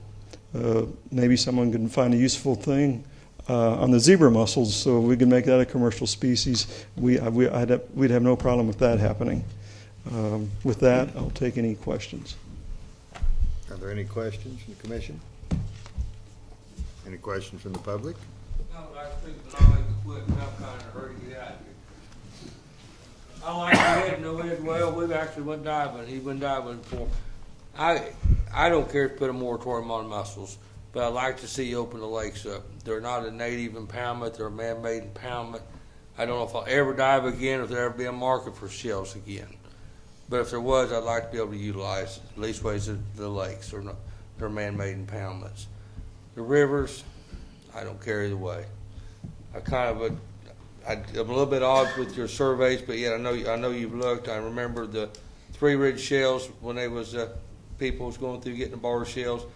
maybe someone can find a useful thing on the zebra mussels, so we can make that a commercial species. We'd have no problem with that happening. With that, I'll take any questions. Are there any questions from the commission? Any questions from the public? No, I think that I like to quit, and I'm kind of hurry to get out of here. I like to head, no head well, we've actually went diving, he went diving before. I don't care to put a moratorium on mussels, but I'd like to see you open the lakes up. They're not a native impoundment, they're a man-made impoundment. I don't know if I'll ever dive again, or if there'll ever be a market for shells again. But if there was, I'd like to be able to utilize at least ways of the lakes, or they're man-made impoundments. The rivers, I don't care either way. I'm a little bit odd with your surveys, but yet I know you've looked. I remember the three-ridge shells when they was people was going through getting the bar shells.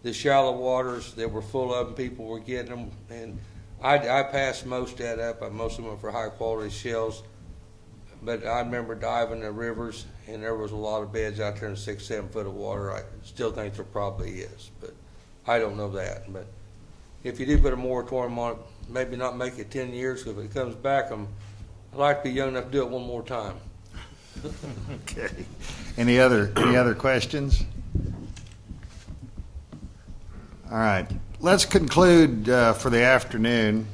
The shallow waters that were full of them, people were getting them, and I passed most of that up. Most of them were for high-quality shells, but I remember diving the rivers, and there was a lot of beds out there in 6-7 foot of water. I still think there probably is, but I don't know that. But if you do put a moratorium on it, maybe not make it 10 years, because if it comes back, I'd like to be young enough to do it one more time. Okay. Any other questions? All right. Let's conclude for the afternoon.